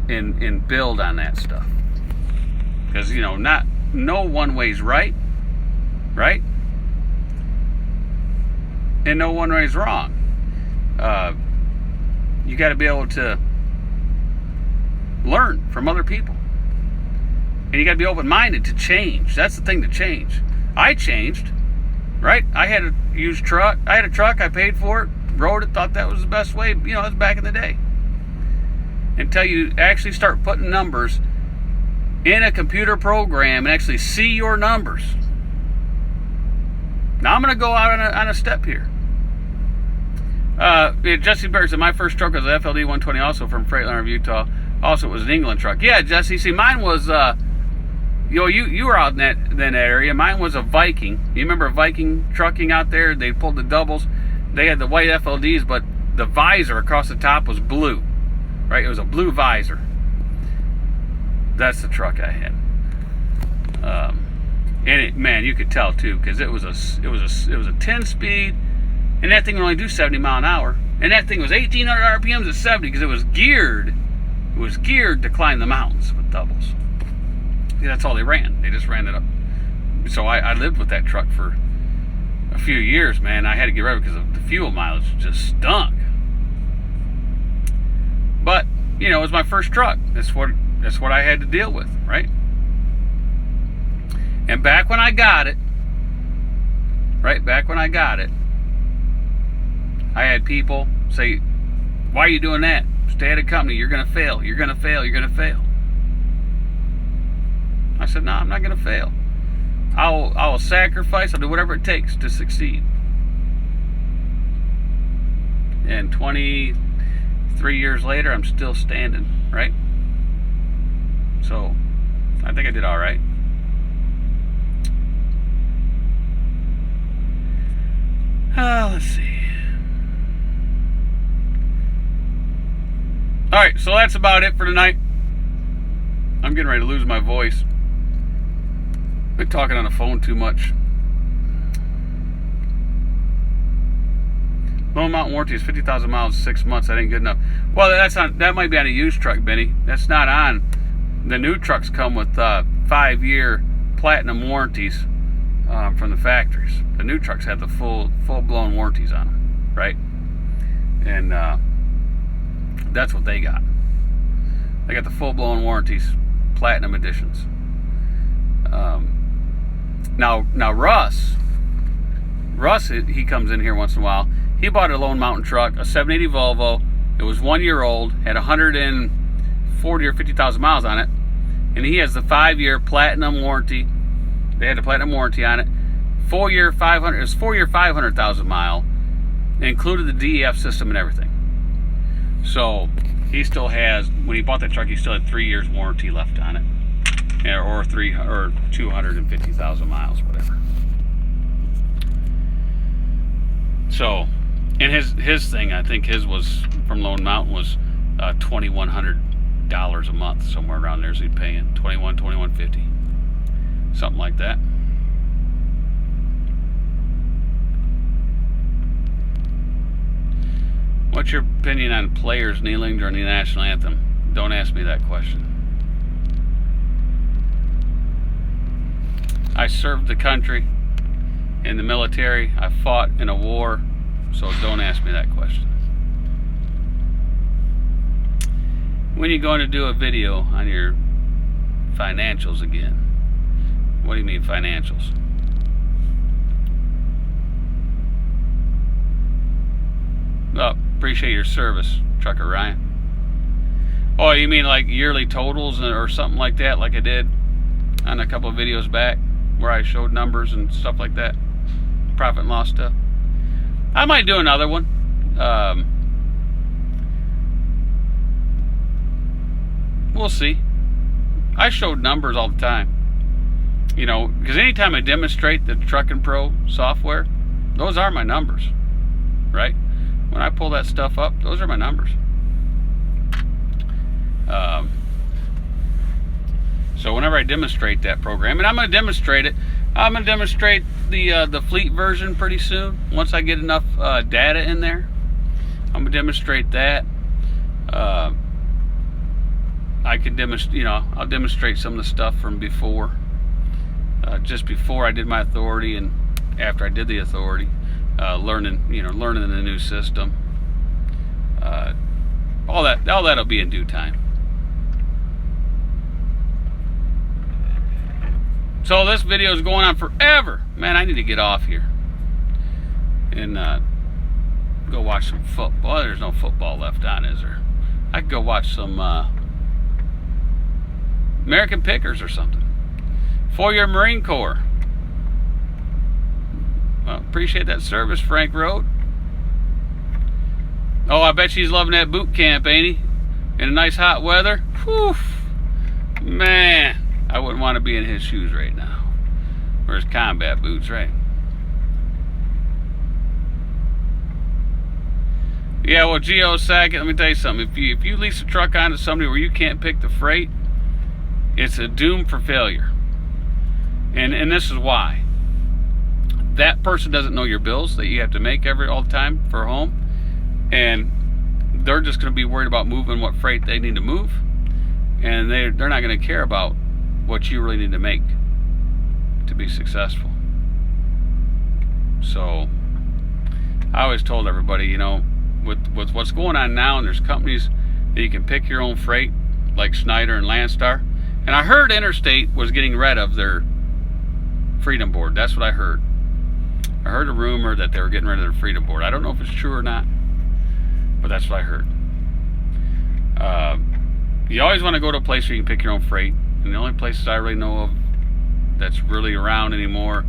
and build on that stuff. Because, no one way's right? And no one way's wrong. You got to be able to learn from other people. And you got to be open-minded to change. That's the thing to change. I changed, right? I had a used truck. I had a truck. I paid for it, rode it, thought that was the best way. That's back in the day. Until you actually start putting numbers in a computer program and actually see your numbers. Now I'm going to go out on a step here. Jesse Berg said, my first truck was an FLD 120, also from Freightliner of Utah. Also, it was an England truck. Yeah, Jesse, see, mine was, you were out in that area. Mine was a Viking. You remember Viking trucking out there? They pulled the doubles. They had the white FLDs, but the visor across the top was blue, right? It was a blue visor. That's the truck I had. And you could tell too, because it was a 10-speed, and that thing would only do 70 mile an hour. And that thing was 1,800 RPMs at 70 because it was geared It was geared to climb the mountains with doubles. Yeah, that's all they ran. They just ran it up. So I lived with that truck for a few years, man. I had to get rid of it because the fuel mileage just stunk. But, you know, it was my first truck. That's what I had to deal with, right? And back when I got it, I had people say, why are you doing that? Stay at a company. You're going to fail. You're going to fail. You're going to fail. I said, no, I'm not going to fail. I'll sacrifice. I'll do whatever it takes to succeed. And 23 years later, I'm still standing, right? So, I think I did all right. Let's see. All right, so that's about it for tonight. I'm getting ready to lose my voice. Been talking on the phone too much. Lone Mountain warranty is 50,000 miles, 6 months. That ain't good enough. Well, that might be on a used truck, Benny. That's not on. The new trucks come with 5-year platinum warranties from the factories. The new trucks have the full-blown warranties on them, right? And that's what they got. They got the full-blown warranties, platinum editions. Now Russ, he comes in here once in a while. He bought a Lone Mountain truck, a 780 Volvo. It was 1 year old, had 140 or 50,000 miles on it, and he has the 5-year platinum warranty. They had a platinum warranty on it. 4-year 500. It was 4-year 500,000 mile. It included the DEF system and everything. So he still has. When he bought that truck, he still had 3 years warranty left on it, or 250,000 miles, whatever. So, and his thing, I think his was from Lone Mountain was $2,100 a month, somewhere around there. So he'd paying $2,150, something like that. What's your opinion on players kneeling during the national anthem? Don't ask me that question. I served the country in the military. I fought in a war, so don't ask me that question. When are you going to do a video on your financials again? What do you mean financials? Oh, appreciate your service, Trucker Ryan. Oh, you mean like yearly totals or something like that, like I did on a couple of videos back, where I showed numbers and stuff like that, profit and loss stuff. I might do another one. We'll see. I showed numbers all the time, you know, because anytime I demonstrate the Truckin' Pro software, those are my numbers, right? When I pull that stuff up, those are my numbers. So whenever I demonstrate that program, and I'm going to demonstrate it, I'm going to demonstrate the fleet version pretty soon. Once I get enough data in there, I'm going to demonstrate that. I can demonstrate, you know, I'll demonstrate some of the stuff from before, just before I did my authority and after I did the authority, learning the new system. All that'll be in due time. So this video is going on forever. Man, I need to get off here and go watch some football. There's no football left on, is there? I could go watch some American Pickers or something. 4-year Marine Corps. Well, appreciate that service, Frank Road. Oh, I bet she's loving that boot camp, ain't he? In a nice hot weather. Whew. Man, I wouldn't want to be in his shoes right now. Or his combat boots, right? Yeah, well, Geo Sackett, let me tell you something. If you lease a truck onto somebody where you can't pick the freight, it's a doom for failure. And this is why. That person doesn't know your bills that you have to make all the time for home. And they're just going to be worried about moving what freight they need to move, and they're not going to care about what you really need to make to be successful. So I always told everybody, you know, with what's going on now, and there's companies that you can pick your own freight, like Schneider and Landstar. And I heard Interstate was getting rid of their Freedom Board. That's what I heard. I heard a rumor that they were getting rid of their Freedom Board. I don't know if it's true or not, but that's what I heard. You always want to go to a place where you can pick your own freight. And the only places I really know of that's really around anymore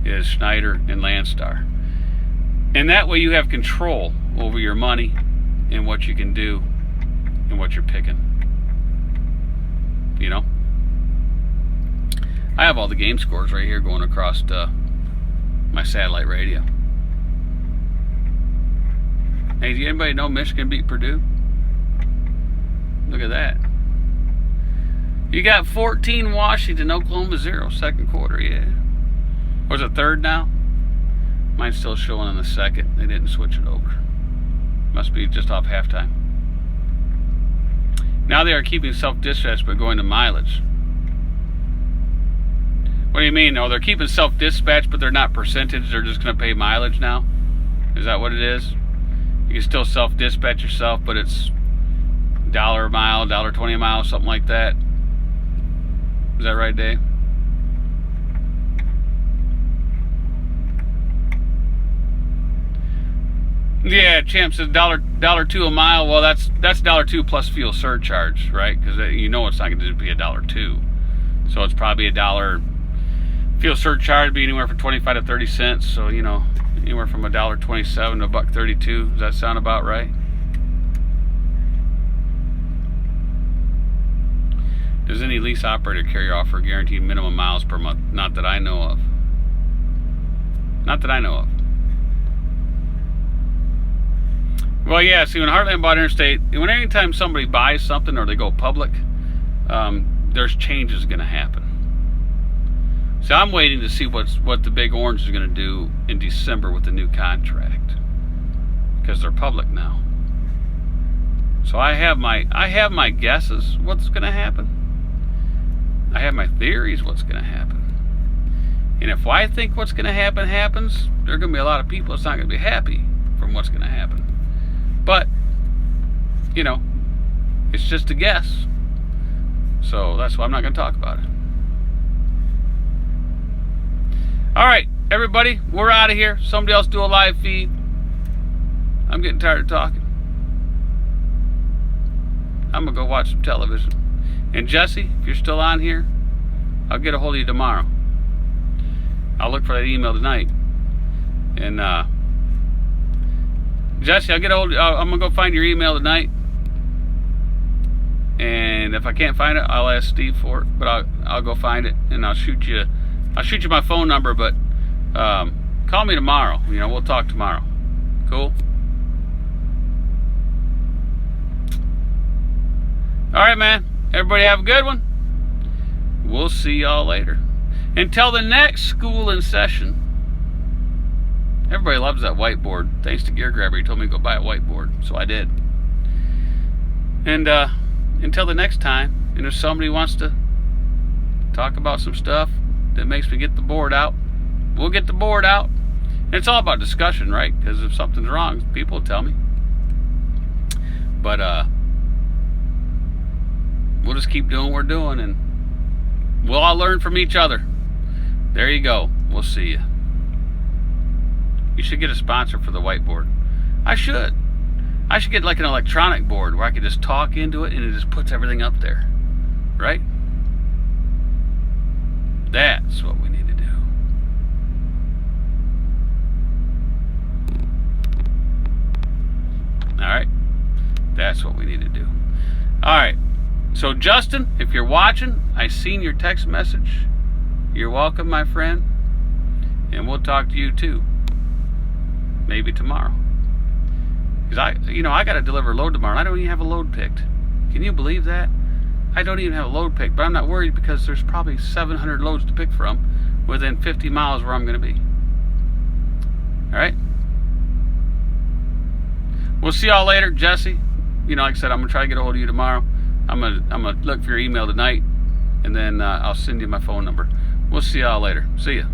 is Schneider and Landstar. And that way you have control over your money and what you can do and what you're picking. You know? I have all the game scores right here going across my satellite radio. Hey, do anybody know Michigan beat Purdue? Look at that. You got 14 Washington, Oklahoma 0, second quarter, yeah. Or is it third now? Mine's still showing on the second. They didn't switch it over. Must be just off halftime. Now they are keeping self-dispatch but going to mileage. What do you mean? Oh, they're keeping self-dispatch but they're not percentage. They're just going to pay mileage now? Is that what it is? You can still self-dispatch yourself, but it's $1 a mile, $1.20 a mile, something like that. Is that right, Dave? Yeah, Champ says $1.02 a mile. Well, that's $1.02 plus fuel surcharge, right? Because you know it's not going to be $1.02. So it's probably $1 fuel surcharge, be anywhere from 25 to 30 cents. So you know, anywhere from $1.27 to $1.32. Does that sound about right? Does any lease operator carrier offer guaranteed minimum miles per month? Not that I know of. Not that I know of. Well, yeah, see, when Heartland bought Interstate, anytime somebody buys something or they go public, there's changes going to happen. So I'm waiting to see what the Big Orange is going to do in December with the new contract, because they're public now. So I have my guesses what's going to happen. I have my theories what's going to happen. And if I think what's going to happen happens, there are going to be a lot of people that's not going to be happy from what's going to happen. But, you know, it's just a guess. So that's why I'm not going to talk about it. All right, everybody, we're out of here. Somebody else do a live feed. I'm getting tired of talking. I'm going to go watch some television. And Jesse, if you're still on here, I'll get a hold of you tomorrow. I'll look for that email tonight. And, Jesse, I'm going to go find your email tonight. And if I can't find it, I'll ask Steve for it. But I'll go find it, and I'll shoot you my phone number. But call me tomorrow. You know, we'll talk tomorrow. Cool? All right, man. Everybody have a good one. We'll see y'all later. Until the next school in session. Everybody loves that whiteboard. Thanks to Gear Grabber, he told me to go buy a whiteboard, so I did. And until the next time, and if somebody wants to talk about some stuff that makes me get the board out, we'll get the board out. And it's all about discussion, right? Because if something's wrong, people will tell me. But we'll just keep doing what we're doing, and we'll all learn from each other. There you go. We'll see you. You should get a sponsor for the whiteboard. I should get like an electronic board where I could just talk into it and it just puts everything up there. Right? That's what we need to do. Alright? That's what we need to do. Alright. So Justin, if you're watching, I seen your text message. You're welcome, my friend. And we'll talk to you too. Maybe tomorrow. Because I got to deliver a load tomorrow, and I don't even have a load picked. Can you believe that? I don't even have a load picked, but I'm not worried because there's probably 700 loads to pick from within 50 miles where I'm going to be. All right? We'll see y'all later. Jesse, like I said, I'm gonna try to get a hold of you tomorrow. I'm gonna look for your email tonight, and then I'll send you my phone number. We'll see y'all later. See ya.